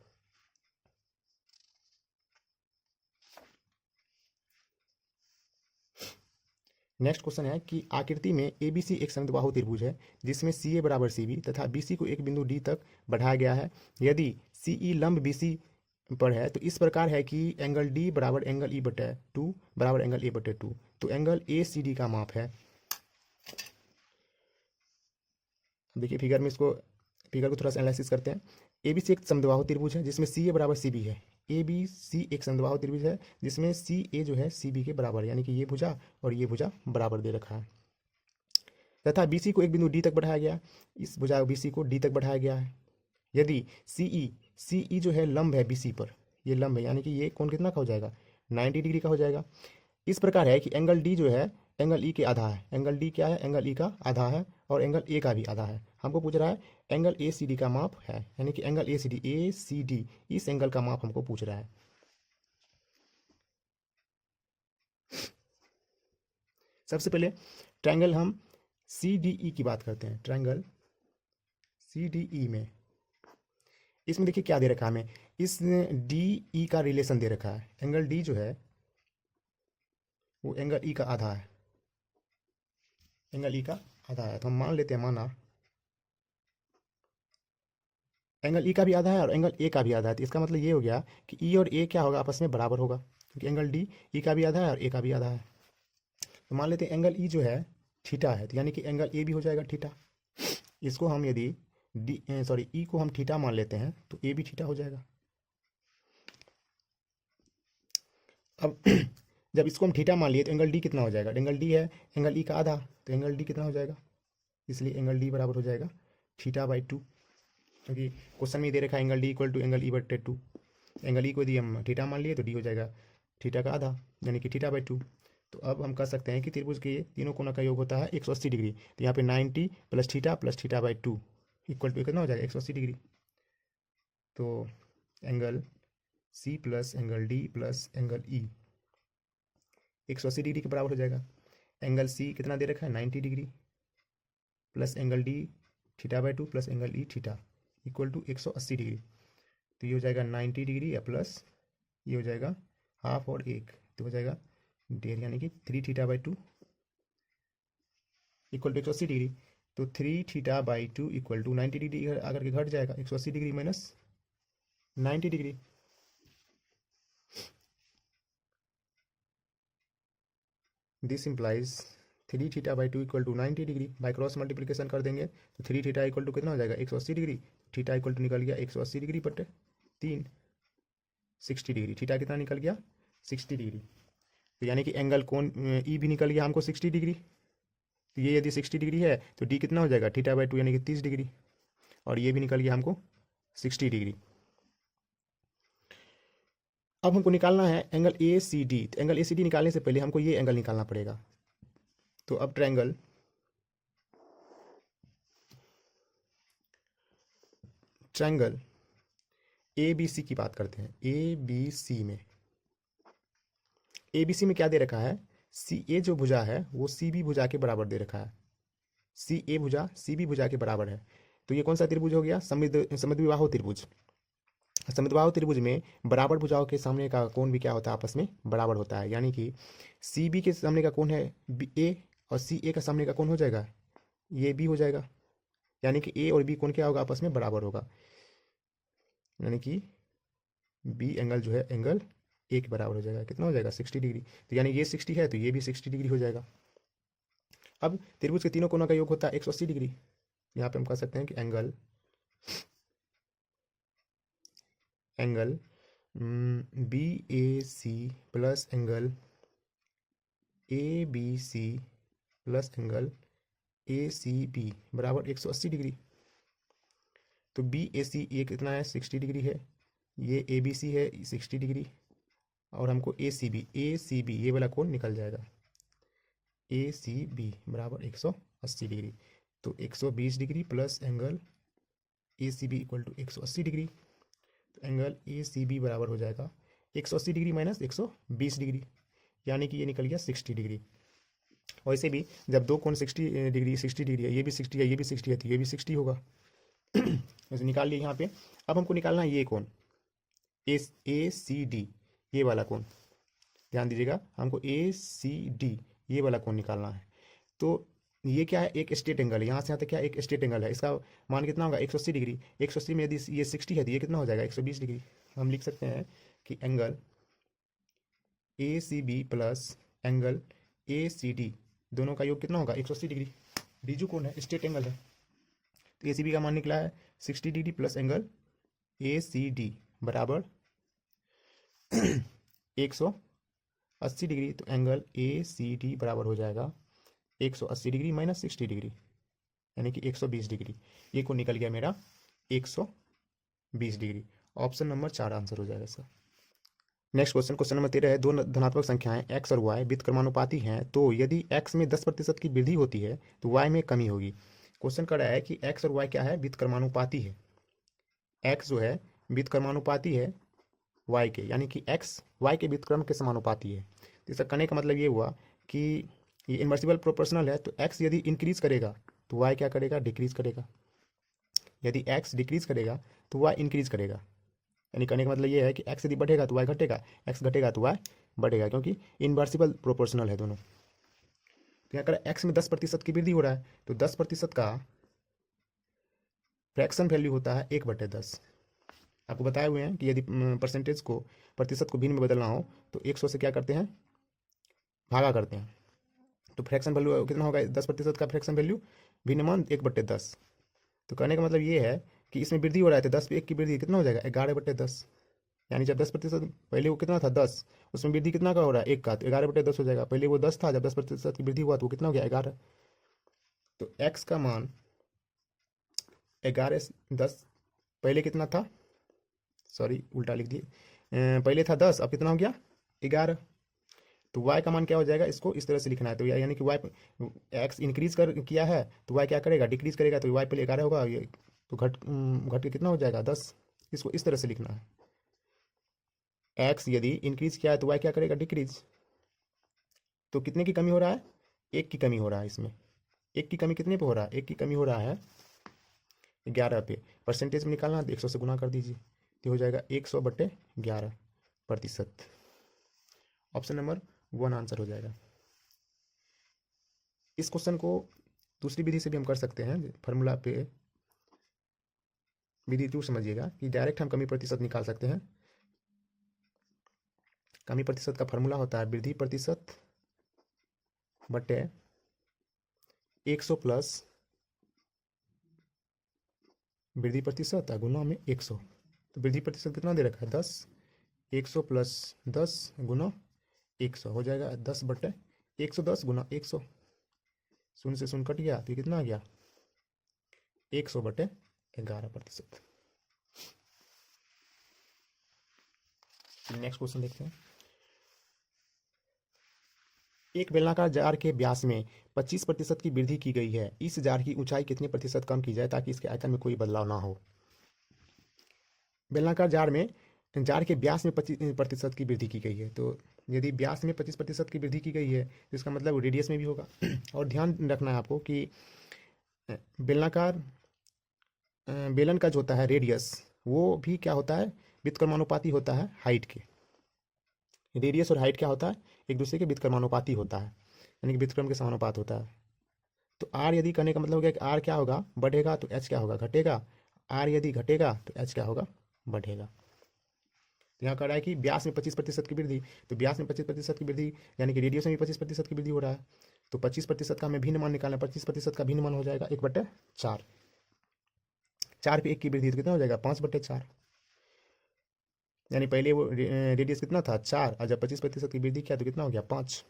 नेक्स्ट क्वेश्चन है कि आकृति में एबीसी एक समद्विबाहु त्रिभुज है जिसमें सी ए बराबर सी बी तथा बीसी को एक बिंदु डी तक बढ़ाया गया है। यदि सीई लंब बीसी पर है तो इस प्रकार है कि एंगल डी बराबर एंगल ई बटे 2 बराबर एंगल ए बटे 2। तो एंगल ए सी डी का माप है, देखिए फिगर में, इसको फिगर को थोड़ा सा एनालिसिस करते हैं। ए बी सी एक समद्विबाहु त्रिभुज है जिसमें सी ए बराबर सी बी है, ए बी सी एक समद्विबाहु त्रिभुज है जिसमें सी ए जो है सी बी के बराबर है, यानी कि ये भुजा और ये भुजा बराबर दे रखा है, तथा बी सी को एक बिंदु डी तक बढ़ाया गया, इस भुजा बी सी को डी तक बढ़ाया गया है। यदि सी ई जो है लंब है बी सी पर, ये लंब है, यानी कि ये कोण कितना का हो जाएगा, 90 डिग्री का हो जाएगा। इस प्रकार है कि एंगल डी जो है एंगल ई के आधा है, एंगल डी क्या है, एंगल ई का आधा है, और एंगल ए का भी आधा है। हमको पूछ रहा है एंगल ए सी डी का माप है, यानी कि एंगल ए सी डी इस एंगल का माप हमको पूछ रहा है। सबसे पहले ट्रायंगल हम सी डी ई की बात करते हैं, ट्रायंगल सी डी ई में इसमें देखिए क्या दे रखा है हमें, इस डी ई का रिलेशन दे रखा है, एंगल डी जो है वो एंगल ई का आधा है, एंगल ई का आधा है। तो हम मान लेते हैं, माना एंगल ई का भी आधा है और एंगल ए का भी आधा है, तो इसका मतलब ये हो गया कि ई और ए क्या होगा, आपस में बराबर होगा, क्योंकि एंगल डी ई का भी आधा है और ए का भी आधा है। तो मान लेते हैं एंगल ई जो है थीटा है, तो यानी कि एंगल ए भी हो जाएगा थीटा। इसको हम यदि ई को हम थीटा मान लेते हैं तो ए भी थीटा हो जाएगा। अब जब इसको हम थीटा मान लिए तो एंगल डी कितना हो जाएगा, एंगल डी है एंगल ई का आधा, तो एंगल डी कितना हो जाएगा, इसलिए एंगल डी बराबर हो जाएगा थीटा बाई 2, क्योंकि क्वेश्चन में दे रखा है angle D equal to angle E बटे 2। एंगल ई को यदि हम थीटा मान लिए तो डी हो जाएगा थीटा का आधा, यानी कि थीटा बाई 2। तो अब हम कह सकते हैं कि त्रिभुज के तीनों कोणों का योग होता है 180 डिग्री, तो यहाँ पे 90 plus theta by 2 equal to कितना हो जाएगा 180 डिग्री। तो angle C plus angle D plus angle E 180 degree के बराबर हो जाएगा। एंगल सी कितना दे रखा है 90 degree plus angle D theta by 2 plus angle E theta equal to 180 degree, तो ये हो जाएगा 90 डिग्री या प्लस ये हो जाएगा हाफ और 1, तो हो जाएगा डेढ़, यानी कि 3θ/2 इक्वल टू 180 डिग्री। तो 3θ/2 इक्वल टू 90 डिग्री आकर के घट जाएगा, 180 degree minus 90 degree. This implies 3θ/2 equal to 90 degree. By cross multiplication कर देंगे तो 3θ इक्वल टू कितना हो जाएगा 180 डिग्री। थीटा इक्वल टू निकल गया 180 डिग्री बटे 3, 60 डिग्री। थीटा कितना निकल गया 60 डिग्री। तो यानी कि एंगल कोण ई भी निकल गया हमको 60 डिग्री। तो ये यदि 60 डिग्री है तो डी कितना हो जाएगा θ/2 यानी कि 30 डिग्री, और ये भी निकल गया हमको 60 डिग्री। अब हमको निकालना है एंगल ए सी डी। तो एंगल ए सी डी निकालने से पहले हमको ये एंगल निकालना पड़ेगा। तो अब ट्रायंगल ए बी सी की बात करते हैं। ए बी सी में क्या दे रखा है, सी ए जो भुजा है वो सी बी भुजा के बराबर दे रखा है। सी ए भुजा सी बी भुजा के बराबर है। तो ये कौन सा त्रिभुज हो गया, समद्विबाहु त्रिभुज। समद्विबाहु त्रिभुज में बराबर भुजाओं के सामने का कोण भी क्या होता है, आपस में बराबर होता है। यानी कि सी बी के सामने का कोण है ए, और सी ए का सामने का कोण हो जाएगा ये बी हो जाएगा। यानी कि ए और बी कोण क्या होगा, आपस में बराबर होगा। यानी कि बी एंगल जो है एंगल ए के बराबर हो जाएगा। कितना हो जाएगा 60 डिग्री। तो यानी ये 60 है तो ये भी 60 डिग्री हो जाएगा। अब त्रिभुज के तीनों कोणों का योग होता है 180 डिग्री। यहाँ पे हम कह सकते हैं कि angle B A C plus angle A B C plus angle A C B बराबर 180 डिग्री। तो बी ए सी ये कितना है 60 डिग्री है, ये ए बी सी है 60 डिग्री, और हमको ए सी बी ये वाला कोण निकल जाएगा। ए सी बी बराबर 180 डिग्री। तो 120 degree plus angle A C B equal to 180 degree. तो एंगल ए सी बी बराबर हो जाएगा 180 डिग्री माइनस 120 डिग्री, यानी कि ये निकल गया 60 डिग्री। वैसे भी जब दो कोण 60 डिग्री है, ये भी 60 है ये भी 60 है, तो ये भी 60 होगा। वैसे निकाल लिया यहाँ पे। अब हमको निकालना है ये कोण ए सी डी, ये वाला कोण। ध्यान दीजिएगा, हमको ए सी डी ये वाला कोण निकालना है। तो ये क्या है, एक स्ट्रेट एंगल है, यहाँ से यहाँ तक क्या एक स्ट्रेट एंगल है। इसका मान कितना होगा 180 डिग्री। 180 में यदि ये 60 है तो ये कितना हो जाएगा 120 डिग्री। हम लिख सकते हैं कि angle A C B plus angle A C D दोनों का योग कितना होगा 180 डिग्री। बीजू कोण है, स्ट्रेट एंगल है। तो ए सी बी का मान निकला है 60 degree plus angle A C D बराबर 180 डिग्री। तो एंगल ए सी डी बराबर हो जाएगा 180 डिग्री माइनस 60 डिग्री, यानी कि 120 डिग्री। ये कोण निकल गया मेरा 120 डिग्री। ऑप्शन नंबर 4 आंसर हो जाएगा सर। नेक्स्ट क्वेश्चन नंबर 13 है। दो धनात्मक संख्याएं x और y व्युत्क्रमानुपाती हैं, तो यदि x में 10% की वृद्धि होती है तो y में कमी होगी। क्वेश्चन कर रहा है कि x और y क्या है, व्युत्क्रमानुपाती है। x जो है व्युत्क्रमानुपाती है y के, यानी कि x y के व्युत्क्रम के समानुपाती है। तो इसका कहने का मतलब ये हुआ कि ये इन्वर्सिबल प्रोपोर्शनल है, तो x यदि इंक्रीज करेगा तो y क्या करेगा, डिक्रीज करेगा। यदि x डिक्रीज करेगा तो y इंक्रीज करेगा। यानी कहने का मतलब ये है कि x यदि बढ़ेगा तो y घटेगा, x घटेगा तो y बढ़ेगा, क्योंकि इन्वर्सिबल प्रोपोर्शनल है दोनों। तो यहाँ कर x में 10% की वृद्धि हो रहा है, तो 10% का फ्रैक्शन वैल्यू होता है 1/10। आपको बताए हुए हैं कि यदि परसेंटेज को प्रतिशत को भिन्न में बदलना हो तो 100 से क्या करते हैं, भागा करते हैं। तो फ्रैक्शन वैल्यू कितना होगा, 10% का फ्रैक्शन वैल्यू भिन्नमान 1/10। तो कहने का मतलब ये है कि इसमें वृद्धि हो रहा है, तो 10 पे 1 की वृद्धि कितना हो जाएगा 11/10। यानी जब 10% पहले वो कितना था 10, उसमें वृद्धि कितना का हो रहा है 1 का, तो 11/10 हो जाएगा। पहले वो 10 था, जब 10% की वृद्धि हुआ तो वो कितना हो गया 11। तो x का मान 11 10 पहले कितना था, सॉरी उल्टा लिख दिए, पहले था 10 अब कितना हो गया 11। तो y का मान क्या हो जाएगा, इसको इस तरह से लिखना है। तो यानी कि y x इंक्रीज कर किया है तो y क्या करेगा, डिक्रीज करेगा। तो y पहले 11 होगा, ये तो घट के कितना हो जाएगा 10। इसको इस तरह से लिखना है, x यदि इंक्रीज किया है तो y क्या करेगा, डिक्रीज। तो कितने की कमी हो रहा है, 1 की कमी हो रहा है इसमें। 1 की कमी कितने पे हो रहा है, 1 की कमी हो रहा है 11 पे। परसेंटेज में निकालना है तो 100 से गुना कर दीजिए, तो हो जाएगा 100/11। प्रतिशत। ऑप्शन नंबर 1 आंसर हो जाएगा। इस क्वेश्चन को दूसरी विधि से भी हम कर सकते हैं। फार्मूला पे विधि जरूर समझिएगा कि डायरेक्ट हम कमी प्रतिशत निकाल सकते हैं। कमी प्रतिशत का फार्मूला होता है वृद्धि प्रतिशत बटे 100 प्लस वृद्धि प्रतिशत गुना में 100। तो वृद्धि प्रतिशत कितना दे रखा है 10, 100 प्लस 10 गुना 100 हो जाएगा 10 बटे 110 गुना 100। शून्य से शून्य कट गया तो ये कितना आ गया 100 बटे 11%। नेक्स्ट क्वेश्चन देखते हैं। एक बेलनाकार जार के व्यास में 25% की वृद्धि की गई है। इस जार की ऊंचाई कितने प्रतिशत कम की जाए ताकि इसके आयतन में कोई बदलाव ना हो। बेलनाकार जार में जार के व्यास में 25% की वृद्धि की गई है। तो यदि व्यास में 25% की वृद्धि की गई है तो इसका मतलब रेडियस में भी होगा। और ध्यान रखना है आपको कि बेलनाकार बेलन का जो होता है रेडियस वो भी क्या होता है व्युत्क्रमानुपाती होता है हाइट के। रेडियस और हाइट क्या होता है एक दूसरे के व्युत्क्रमानुपाती होता है, यानी कि व्युत्क्रम के समानुपात होता है। तो आर यदि करने का मतलब हो गया कि आर क्या होगा बढ़ेगा तो एच क्या होगा घटेगा। आर यदि घटेगा तो एच क्या होगा बढ़ेगा। तो यहाँ कह रहा है कि व्यास में 25% की वृद्धि, तो व्यास में 25% की वृद्धि यानी कि रेडियस में भी 25% की वृद्धि हो रहा है। तो 25% का हमें भिन्न मान निकालना है। 25% का भिन्न मान हो जाएगा 1/4। 4 पे 1 की वृद्धि तो कितना हो जाएगा 5/4। यानी पहले वो रेडियस कितना था 4 और जब 25% की वृद्धि किया तो कितना हो गया 5।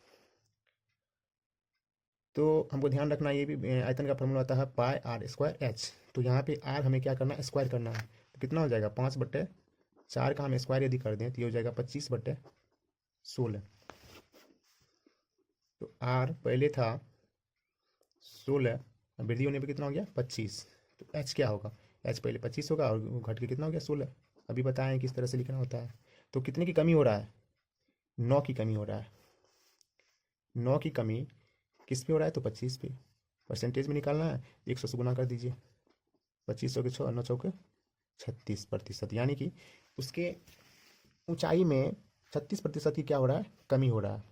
तो हमको ध्यान रखना ये भी आयतन का फॉर्मूला आता है पाई आर स्क्वायर एच। तो यहाँ पे आर हमें क्या करना है स्क्वायर करना है। तो कितना हो जाएगा 5/4 का हम स्क्वायर यदि कर दें तो ये हो जाएगा 25/16। तो आर पहले था 16 वृद्धि होने पे कितना हो गया 25। तो एच क्या होगा एच पहले 25 होगा और घट के कितना हो गया 16। अभी बताएं किस तरह से लिखना होता है। तो कितने की कमी हो रहा है 9 की कमी हो रहा है। 9 की कमी किस पे हो रहा है तो 25 पे। परसेंटेज में निकालना है 100 से गुना कर दीजिए। 2500 के 6 9 चौके 36%, यानी कि उसके ऊंचाई में 36% की क्या हो रहा है कमी हो रहा है।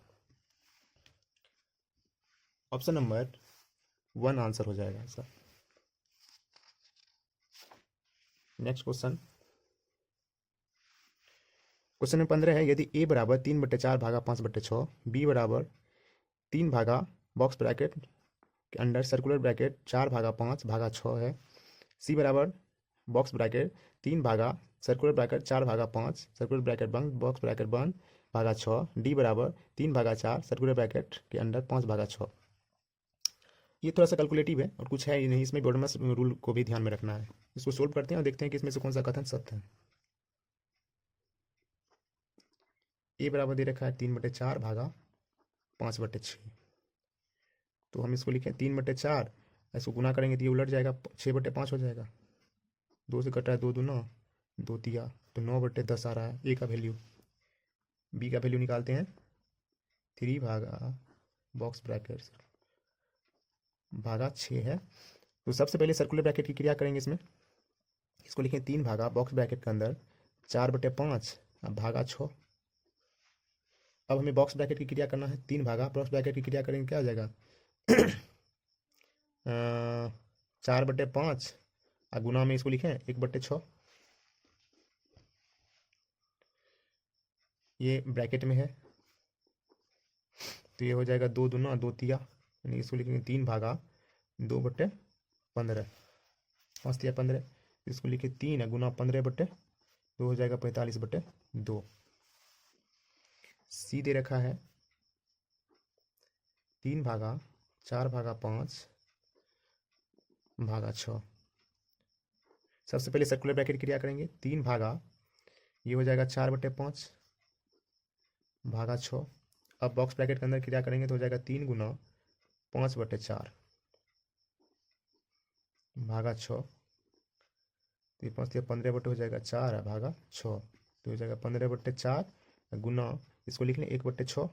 ऑप्शन नंबर 1 आंसर हो जाएगा इसका। नेक्स्ट क्वेश्चन क्वेश्चन नंबर 15 है। यदि ए बराबर 3/4 भागा 5/6, बी बराबर 3 भागा बॉक्स ब्रैकेट के अंडर सर्कुलर ब्रैकेट 4 भागा 5 भागा 6 है, सी बराबर बॉक्स ब्रैकेट 3 भागा सर्कुलर ब्रैकेट 4 भागा 5 सर्कुलर ब्रैकेट बंद बॉक्स ब्रैकेट बंद भागा 6, डी बराबर 3 भागा 4 सर्कुलर ब्रैकेट के अंडर 5 भागा 6। ये थोड़ा सा कैलकुलेटिव है और कुछ है ही नहीं, इसमें बोर्डमस रूल को भी ध्यान में रखना है। इसको सोल्व करते हैं और देखते हैं कि इसमें से कौन सा कथन सत्य है। ए बराबर दे रखा है 3/4 भागा 5/6। तो हम इसको लिखें 3/4, इसको गुना करेंगे तो ये उलट जाएगा 6/5 हो जाएगा। 2 से कटा है 2 दूना 2 तिया, तो 9/10 आ रहा है ए का वैल्यू। बी का वैल्यू निकालते हैं 3 भागा बॉक्स ब्रैकेट भागा 6 है। तो सबसे पहले सर्कुलर ब्रैकेट की क्रिया करेंगे इसमें। इसको लिखें 3 भागा बॉक्स ब्रैकेट के अंदर 4/5 भागा 6। अब हमें बॉक्स ब्रैकेट की क्रिया करना है 3 भागा बॉक्स ब्रैकेट की क्रिया करेंगे क्या हो जाएगा 4/5 और गुना में इसको लिखें 1/6। ये ब्रैकेट में है तो ये हो जाएगा 2 दूना 2 तिया, यानी इसको लिखेंगे 3 भागा 2/15 5 तिया 15। इसको लिखे 3 गुना 15/2 हो जाएगा 45/2। सी दे रखा है 3 भागा 4 भागा 5 भागा 6। सबसे पहले सर्कुलर ब्रैकेट क्रिया करेंगे 3 भागा ये हो जाएगा 4/5 भागा 6। अब बॉक्स ब्रैकेट के अंदर क्रिया करेंगे तो हो जाएगा 3 गुना 5/4 भागा 6। तो ये 5 से 15 हो जाएगा 4 भागा 6, तो हो जाएगा 15/4 गुना इसको लिख लें 1/6,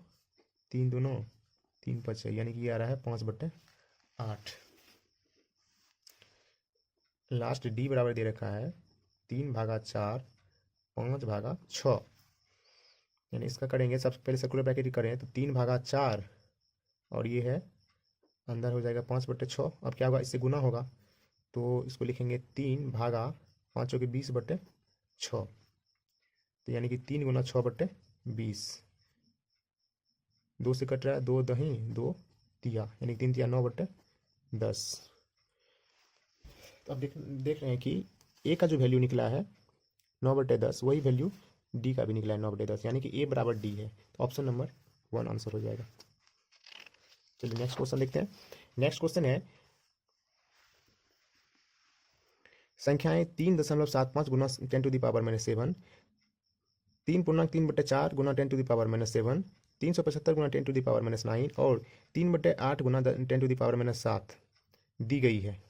3 दूनो 3 5, यानी कि ये आ रहा है 5/8। लास्ट डी बराबर दे रखा है 3 भागा 4 5 भागा 6। यानी इसका करेंगे, सबसे पहले सर्कुलर ब्रैकेट ही करें तो 3/4 और ये है अंदर हो जाएगा 5/6। अब क्या होगा, इससे गुना होगा तो इसको लिखेंगे 3/5 तो यानी कि 3 × 6/20। 2 से कट रहा है, 2 दही 2 तिया, यानी 3 तिया 9/10। तो अब देख रहे हैं कि ए का जो वैल्यू निकला है 9/10, वही वैल्यू डी का भी निकला है 9/10, यानी कि ए बराबर डी है। तो ऑप्शन नंबर 1 आंसर हो जाएगा। चलिए नेक्स्ट क्वेश्चन देखते हैं। नेक्स्ट क्वेश्चन है संख्याएं 3.75 गुना 10⁻⁻7, 3.3/4 गुना 10⁻⁻7, 375 गुना 10⁻⁻9 और 3/8 गुना 10⁻⁻7 दी गई है।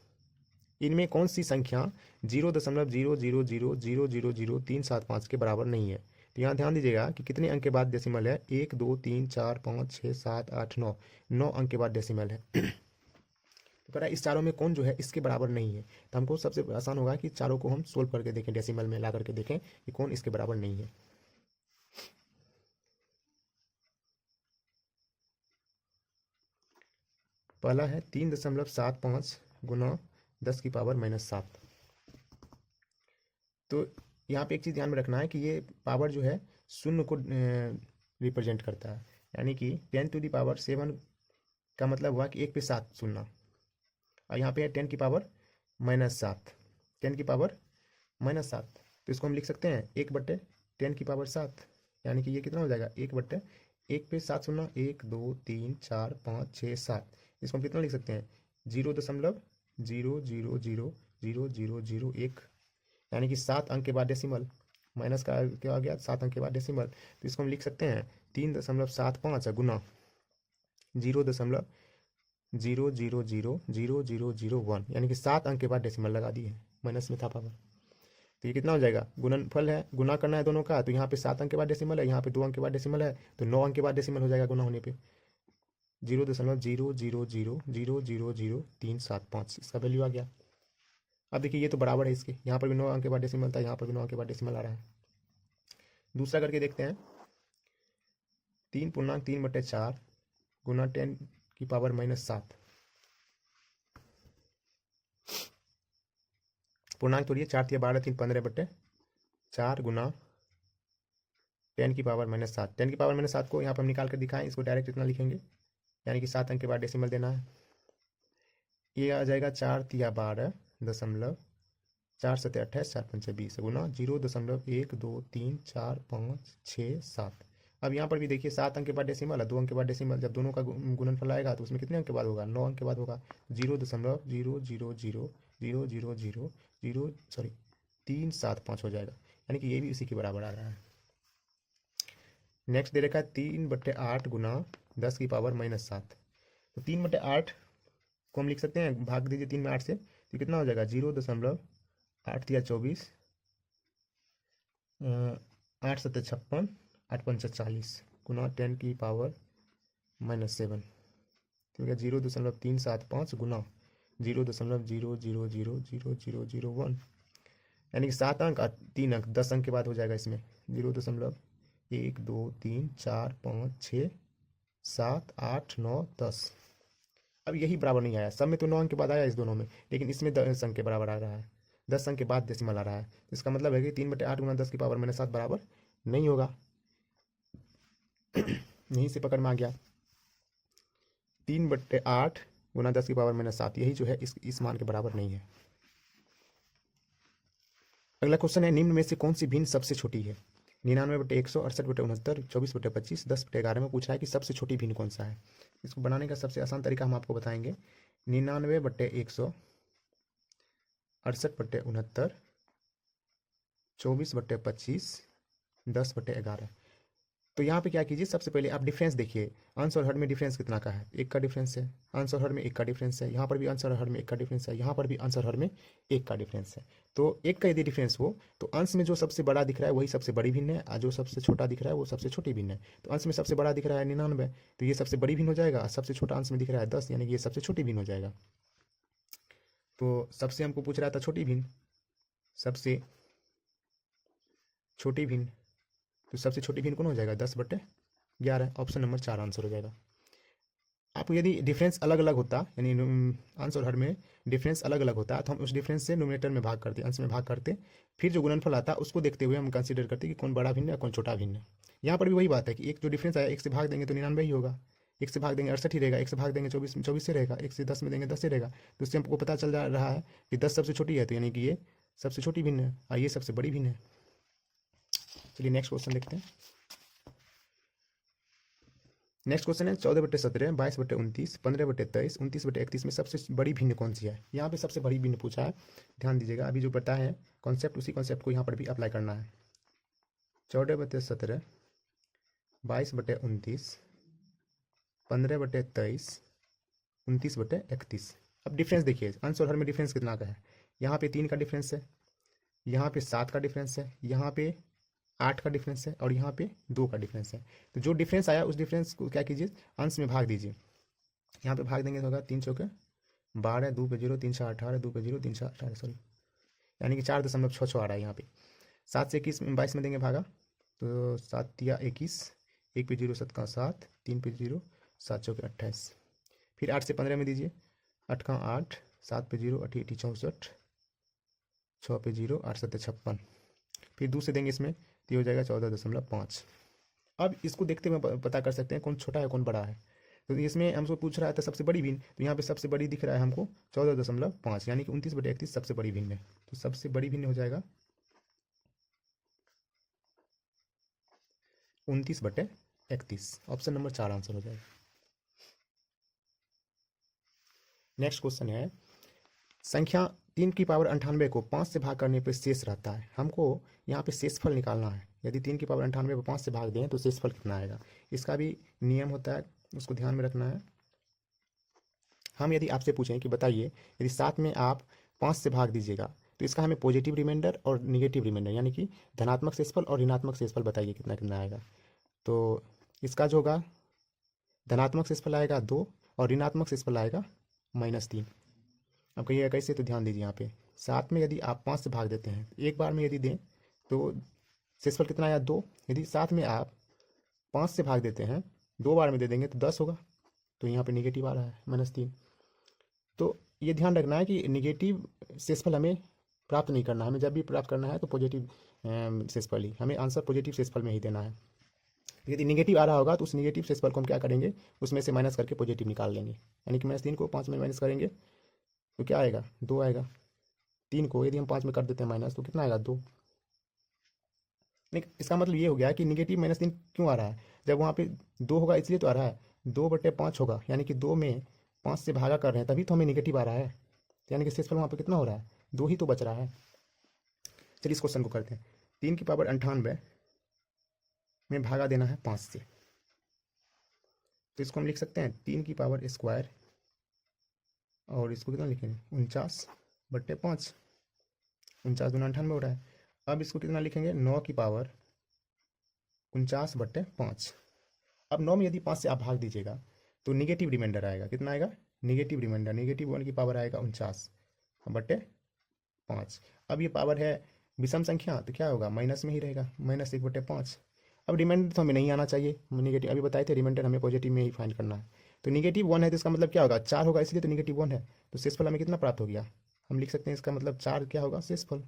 इनमें कौन सी संख्या 0.000000375 के बराबर नहीं है। तो यहाँ ध्यान दीजिएगा कि कितने अंक के बाद डेसिमल है, 1 2 3 4 5 6 7 8 9, 9 अंक के बाद डेसिमल है। तो कह रहा है इस चारों में कौन जो है इसके बराबर नहीं है। तो हमको सबसे आसान होगा कि चारों को हम सोल्व करके देखें, डेसिमल में ला करके देखें कि कौन इसके बराबर नहीं है। पहला है 3.75 गुना 10⁻⁻7। तो यहाँ पे एक चीज़ ध्यान में रखना है कि ये पावर जो है शून्य को रिप्रेजेंट करता है, यानी कि 10⁻7 का मतलब हुआ कि 1/7 शून्य, और यहाँ पे है 10⁻⁻7, 10⁻⁻7। तो इसको हम लिख सकते हैं 1/10⁻7, यानी कि ये कितना हो जाएगा 1/1/7 शून्य, 1 2 3 4 5 6 7। इसको हम कितना लिख सकते हैं 0.0000001, यानी कि 7 अंक के बाद डेसिमल, माइनस का क्या आ गया 7 अंक के बाद डेसिमल। तो इसको हम लिख सकते हैं 3.75 गुना 0.0000001, यानी कि 7 अंक के बाद डेसिमल लगा दी है, माइनस में था पावर। तो ये कितना हो जाएगा, गुणनफल है, गुना करना है दोनों का। तो यहाँ पे 7 अंक के बाद डेसिमल है, यहाँ पे 2 अंक के बाद डेसिमल है, तो 9 अंक के बाद डेसिमल हो जाएगा गुना होने पे। 0.000000375 इसका वैल्यू आ गया। अब देखिए ये तो बराबर है इसके, यहाँ पर भी 9 अंक के बाद डेसिमल था, यहाँ पर भी 9 अंक के बाद डेसिमल आ रहा है। दूसरा करके देखते हैं 3.3/4 गुना 10⁻⁻7। पूर्णांक तोड़िए, 4 × 12 3 15/4 गुना 10⁻⁻7। 10⁻⁻7 को यहाँ पर हम निकाल कर दिखाएं, इसको डायरेक्ट इतना लिखेंगे, यानी कि 7 अंक के बाद डेसिमल देना है। ये आ जाएगा 4 × 12 4 7 28 4 5 20 गुना 0.1 2 3 4 5 6 7। अब यहाँ पर भी देखिए 7 अंक के बाद डेसिमल है, 2 अंक के बाद डेसिमल, जब दोनों का गुणनफल आएगा तो उसमें कितने अंक के बाद होगा 9 अंक के बाद होगा। 0.000000375 हो जाएगा, यानी कि ये भी उसी के बराबर आ रहा है। नेक्स्ट दे रखा है 3/8 गुना 10⁻⁻7। तो 3/8 को हम लिख सकते हैं, भाग दीजिए 3 में 8 से, तो कितना हो जाएगा 0.8 × 24, 8 × 7 56, 8 × 5 40 गुना 10⁻⁻7। ठीक है, 0.375 गुना 0.0000001, यानी कि 7 अंक और 3 अंक, 10 अंक के बाद हो जाएगा इसमें 0.1 2 3 4 5 6 7 8 9 10। अब यही बराबर नहीं आया, सब में तो 9 अंक के बाद आया इस दोनों में, लेकिन इसमें 10 अंक के बराबर आ रहा है, 10 अंक के बाद डेसिमल आ रहा है। तो इसका मतलब है कि 3/8 गुना 10⁻⁻7 बराबर नहीं होगा। यहीं से पकड़ में आ गया, 3/8 गुना 10⁻⁻7 यही जो है इस मान के बराबर नहीं है। अगला क्वेश्चन है निम्न में से कौन सी भिन्न सबसे छोटी है। 99/100, 68/69, 24/25, 10/11 में पूछा है कि सबसे छोटी भिन्न कौन सा है। इसको बनाने का सबसे आसान तरीका हम आपको बताएंगे। 99/100, 68/69, 24/25, 10/11। तो यहाँ पे क्या कीजिए, सबसे पहले आप डिफरेंस देखिए, अंश और हर में डिफरेंस कितना का है, 1 का डिफरेंस है, अंश और हर में 1 का डिफरेंस है, यहाँ पर भी अंश और हर में 1 का डिफरेंस है, यहाँ पर भी अंश और हर में 1 का डिफरेंस है। तो 1 का यदि डिफरेंस हो तो अंश में जो सबसे बड़ा दिख रहा है वही सबसे बड़ी भिन्न है, और जो सबसे छोटा दिख रहा है वो सबसे छोटी भिन्न है। तो अंश में सबसे बड़ा दिख रहा है 99, तो ये सबसे बड़ी भिन्न हो जाएगा, सबसे छोटा अंश में दिख रहा है 10, यानी कि ये सबसे छोटी भिन्न हो जाएगा। तो सबसे हमको पूछ रहा था छोटी भिन्न, सबसे छोटी भिन्न, तो सबसे छोटी भिन्न कौन हो जाएगा, 10/11। ऑप्शन नंबर 4 आंसर हो जाएगा। आपको यदि डिफरेंस अलग अलग होता, यानी अंश और हर में डिफरेंस अलग अलग होता, तो हम उस डिफरेंस से न्यूमरेटर में भाग करते, अंश में भाग करते, फिर जो गुणनफल आता उसको देखते हुए हम कंसीडर करते कि कौन बड़ा भिन्न है कौन छोटा भिन्न है। यहाँ पर भी वही बात है कि एक जो डिफरेंस आया, एक से भाग देंगे तो 99 ही होगा, एक से भाग देंगे 68 ही रहेगा, एक से भाग देंगे 24 से रहेगा, एक से 10 में देंगे 10 से रहेगा। तो उससे हमको पता चल जा रहा है कि 10 सबसे छोटी है, तो यानी कि ये सबसे छोटी भिन्न है और ये सबसे बड़ी भिन्न है। चलिए नेक्स्ट क्वेश्चन देखते हैं। नेक्स्ट क्वेश्चन है 14/17, 22/29, 15/23, 29/31 में सबसे बड़ी भिन्न कौन सी है। यहाँ पे सबसे बड़ी भिन्न पूछा है, ध्यान दीजिएगा। अभी जो पता है कॉन्सेप्ट, उसी कॉन्सेप्ट को यहाँ पर भी अप्लाई करना है। 14/17, 22/29, 15/23, 29/31। अब डिफरेंस देखिए, अंश और हर में डिफरेंस कितना का है। यहाँ पे 3 का डिफरेंस है, यहाँ पे 7 का डिफरेंस है, यहाँ पे 8 का डिफरेंस है और यहाँ पे 2 का डिफरेंस है। तो जो डिफरेंस आया उस डिफरेंस को क्या कीजिए, अंश में भाग दीजिए। यहाँ पे भाग देंगे तो होगा 3 चौके 12, 2 पे 0, 3 18, 2 पे 0, 3 18, सॉरी, यानी कि 4.66 आ रहा है यहाँ पे। 7 से 21 22 में देंगे भागा, तो 7 या 21, 1 पे 0 7 का 7, 3 पे 0, 7 चौके 28। फिर 8 से 15 में दीजिए, 8 का 8, 7 पे 0, 8 8 64, 6 पे 0, 8 7 56। फिर 2 से देंगे इसमें तो ये हो जाएगा 14.5। अब इसको देखते हुए पता कर सकते हैं कौन छोटा है कौन बड़ा है। तो इसमें हमसे पूछ रहा है था सबसे बड़ी भिन्न, तो यहाँ पे सबसे बड़ी दिख रहा है हमको 14.5, यानी कि 29/31 सबसे बड़ी भिन्न है। तो सबसे बड़ी भिन्न हो जाएगा 29/31। ऑप्शन नंबर 4 आंसर हो जाएगा। नेक्स्ट क्वेश्चन है, संख्या 3 की पावर 98 को 5 से भाग करने पर शेष रहता है। हमको यहाँ पे शेषफल निकालना है। यदि 3 की पावर 98 को 5 से भाग दें तो शेषफल कितना आएगा। इसका भी नियम होता है, उसको ध्यान में रखना है। हम यदि आपसे पूछें कि बताइए यदि 7 में आप 5 से भाग दीजिएगा तो इसका हमें पॉजिटिव रिमाइंडर और निगेटिव रिमाइंडर, यानी कि धनात्मक शेषफल और ऋणात्मक शेषफल बताइए कितना कितना आएगा। तो इसका जो होगा धनात्मक शेषफल आएगा 2 और ऋणात्मक शेषफल आएगा -3। अब कहिएगा कैसे, तो ध्यान दीजिए यहाँ पे 7 में यदि आप 5 से भाग देते हैं, एक बार में यदि दें तो शेषफल कितना आया 2। यदि 7 में आप 5 से भाग देते हैं, 2 बार में दे देंगे तो 10 होगा, तो यहाँ पे निगेटिव आ रहा है -3। तो ये ध्यान रखना है कि निगेटिव शेषफल हमें प्राप्त नहीं करना है, हमें जब भी प्राप्त करना है तो पॉजिटिव शेषफल ही, हमें आंसर पॉजिटिव शेषफल में ही देना है। यदि निगेटिव आ रहा होगा तो उस निगेटिव शेषफल को हम क्या करेंगे, उसमें से माइनस करके पॉजिटिव निकाल लेंगे, यानी कि -3 को 5 में माइनस करेंगे तो क्या आएगा 2 आएगा। 3 को यदि हम 5 में कर देते हैं माइनस तो कितना आएगा 2। नहीं, इसका मतलब ये हो गया कि निगेटिव -3 क्यों आ रहा है, जब वहाँ पे 2 होगा इसलिए तो आ रहा है। 2/5 होगा, यानी कि 2 में 5 से भागा कर रहे हैं तभी तो हमें निगेटिव आ रहा है, यानी कि शेषफल वहाँ पे कितना हो रहा है 2 ही तो बच रहा है। चलिए इस क्वेश्चन को करते हैं। 3 की पावर 98 में भागा देना है 5 से, तो इसको हम लिख सकते हैं 3 की पावर² और इसको कितना लिखेंगे 49/5, 49×2 98 हो रहा है। अब इसको कितना लिखेंगे 9 की पावर 49/5। अब 9 में यदि 5 से आप भाग दीजिएगा तो निगेटिव रिमाइंडर आएगा, कितना आएगा निगेटिव रिमाइंडर, -1 की पावर आएगा 49/5। अब ये पावर है विषम संख्या तो क्या होगा माइनस में ही रहेगा, -1/5। अब रिमाइंडर तो हमें नहीं आना चाहिए, निगेटिव अभी बताए थे, रिमाइंडर हमें पॉजिटिव में ही फाइंड करना है। तो -1 है तो इसका मतलब क्या होगा 4 होगा, इसलिए तो -1 है। तो शेषफल हमें कितना प्राप्त हो गया, हम लिख सकते हैं इसका मतलब 4 क्या होगा शेषफल।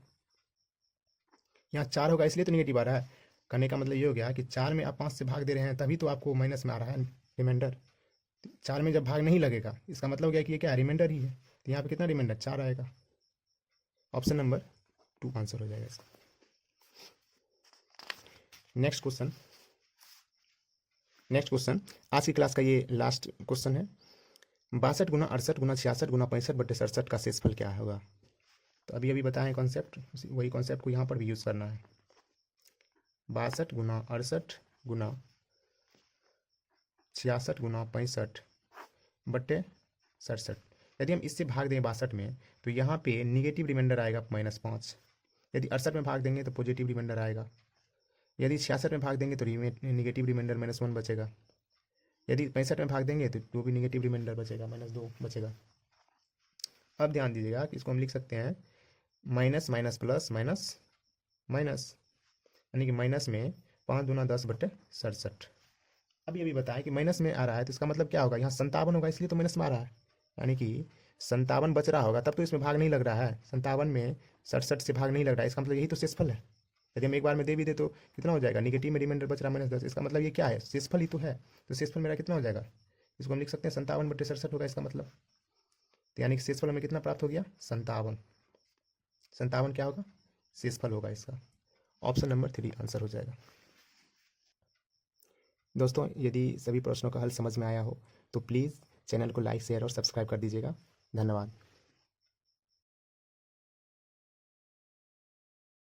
यहाँ 4 होगा इसलिए तो निगेटिव आ रहा है, करने का मतलब ये हो गया कि 4 में आप 5 से भाग दे रहे हैं तभी तो आपको माइनस में आ रहा है रिमाइंडर। 4 में जब भाग नहीं लगेगा इसका मतलब क्या कि ये क्या रिमाइंडर ही है, तो यहाँ पे कितना रिमाइंडर 4 आएगा। ऑप्शन नंबर 2 आंसर हो जाएगा इसका। नेक्स्ट क्वेश्चन आज की क्लास का ये लास्ट क्वेश्चन है। 62 गुना 68 गुना 66 गुना 65/67 का शेषफल क्या होगा। तो अभी बताएं कॉन्सेप्ट, वही कॉन्सेप्ट को यहाँ पर भी यूज़ करना है। 62 गुना 68 गुना 66 गुना 65/67, यदि हम इससे भाग दें 62 में तो यहाँ पे निगेटिव रिमाइंडर आएगा -5। यदि 68 में भाग देंगे तो पॉजिटिव रिमाइंडर आएगा। यदि 66 में भाग देंगे तो निगेटिव रिमाइंडर -1 बचेगा। यदि 65 में भाग देंगे तो 2 भी निगेटिव रिमाइंडर बचेगा, -2 बचेगा। अब ध्यान दीजिएगा कि इसको हम लिख सकते हैं minus minus plus minus minus, यानी कि माइनस में 5×10/67। अभी अभी बताया कि माइनस में आ रहा है तो इसका मतलब क्या होगा, यहाँ 57 होगा इसलिए तो माइनस में आ रहा है, यानी कि 57 बच रहा होगा तब तो इसमें भाग नहीं लग रहा है, 57 में 67 से भाग नहीं लग रहा है, इसका मतलब यही तो शेषफल है। यदि हम एक बार में दे भी दे तो कितना हो जाएगा, निगेटिव में रिमाइंडर बच रहा है -10, इसका मतलब ये क्या है, शेषफल ही तो है। तो शेषफल मेरा कितना हो जाएगा, इसको हम लिख सकते हैं 57/67 होगा इसका मतलब। तो यानी कि शेषफल हमें कितना प्राप्त हो गया, 57। 57 क्या होगा, शेषफल होगा इसका। ऑप्शन नंबर 3 आंसर हो जाएगा। दोस्तों यदि सभी प्रश्नों का हल समझ में आया हो तो प्लीज़ चैनल को लाइक शेयर और सब्सक्राइब कर दीजिएगा। धन्यवाद।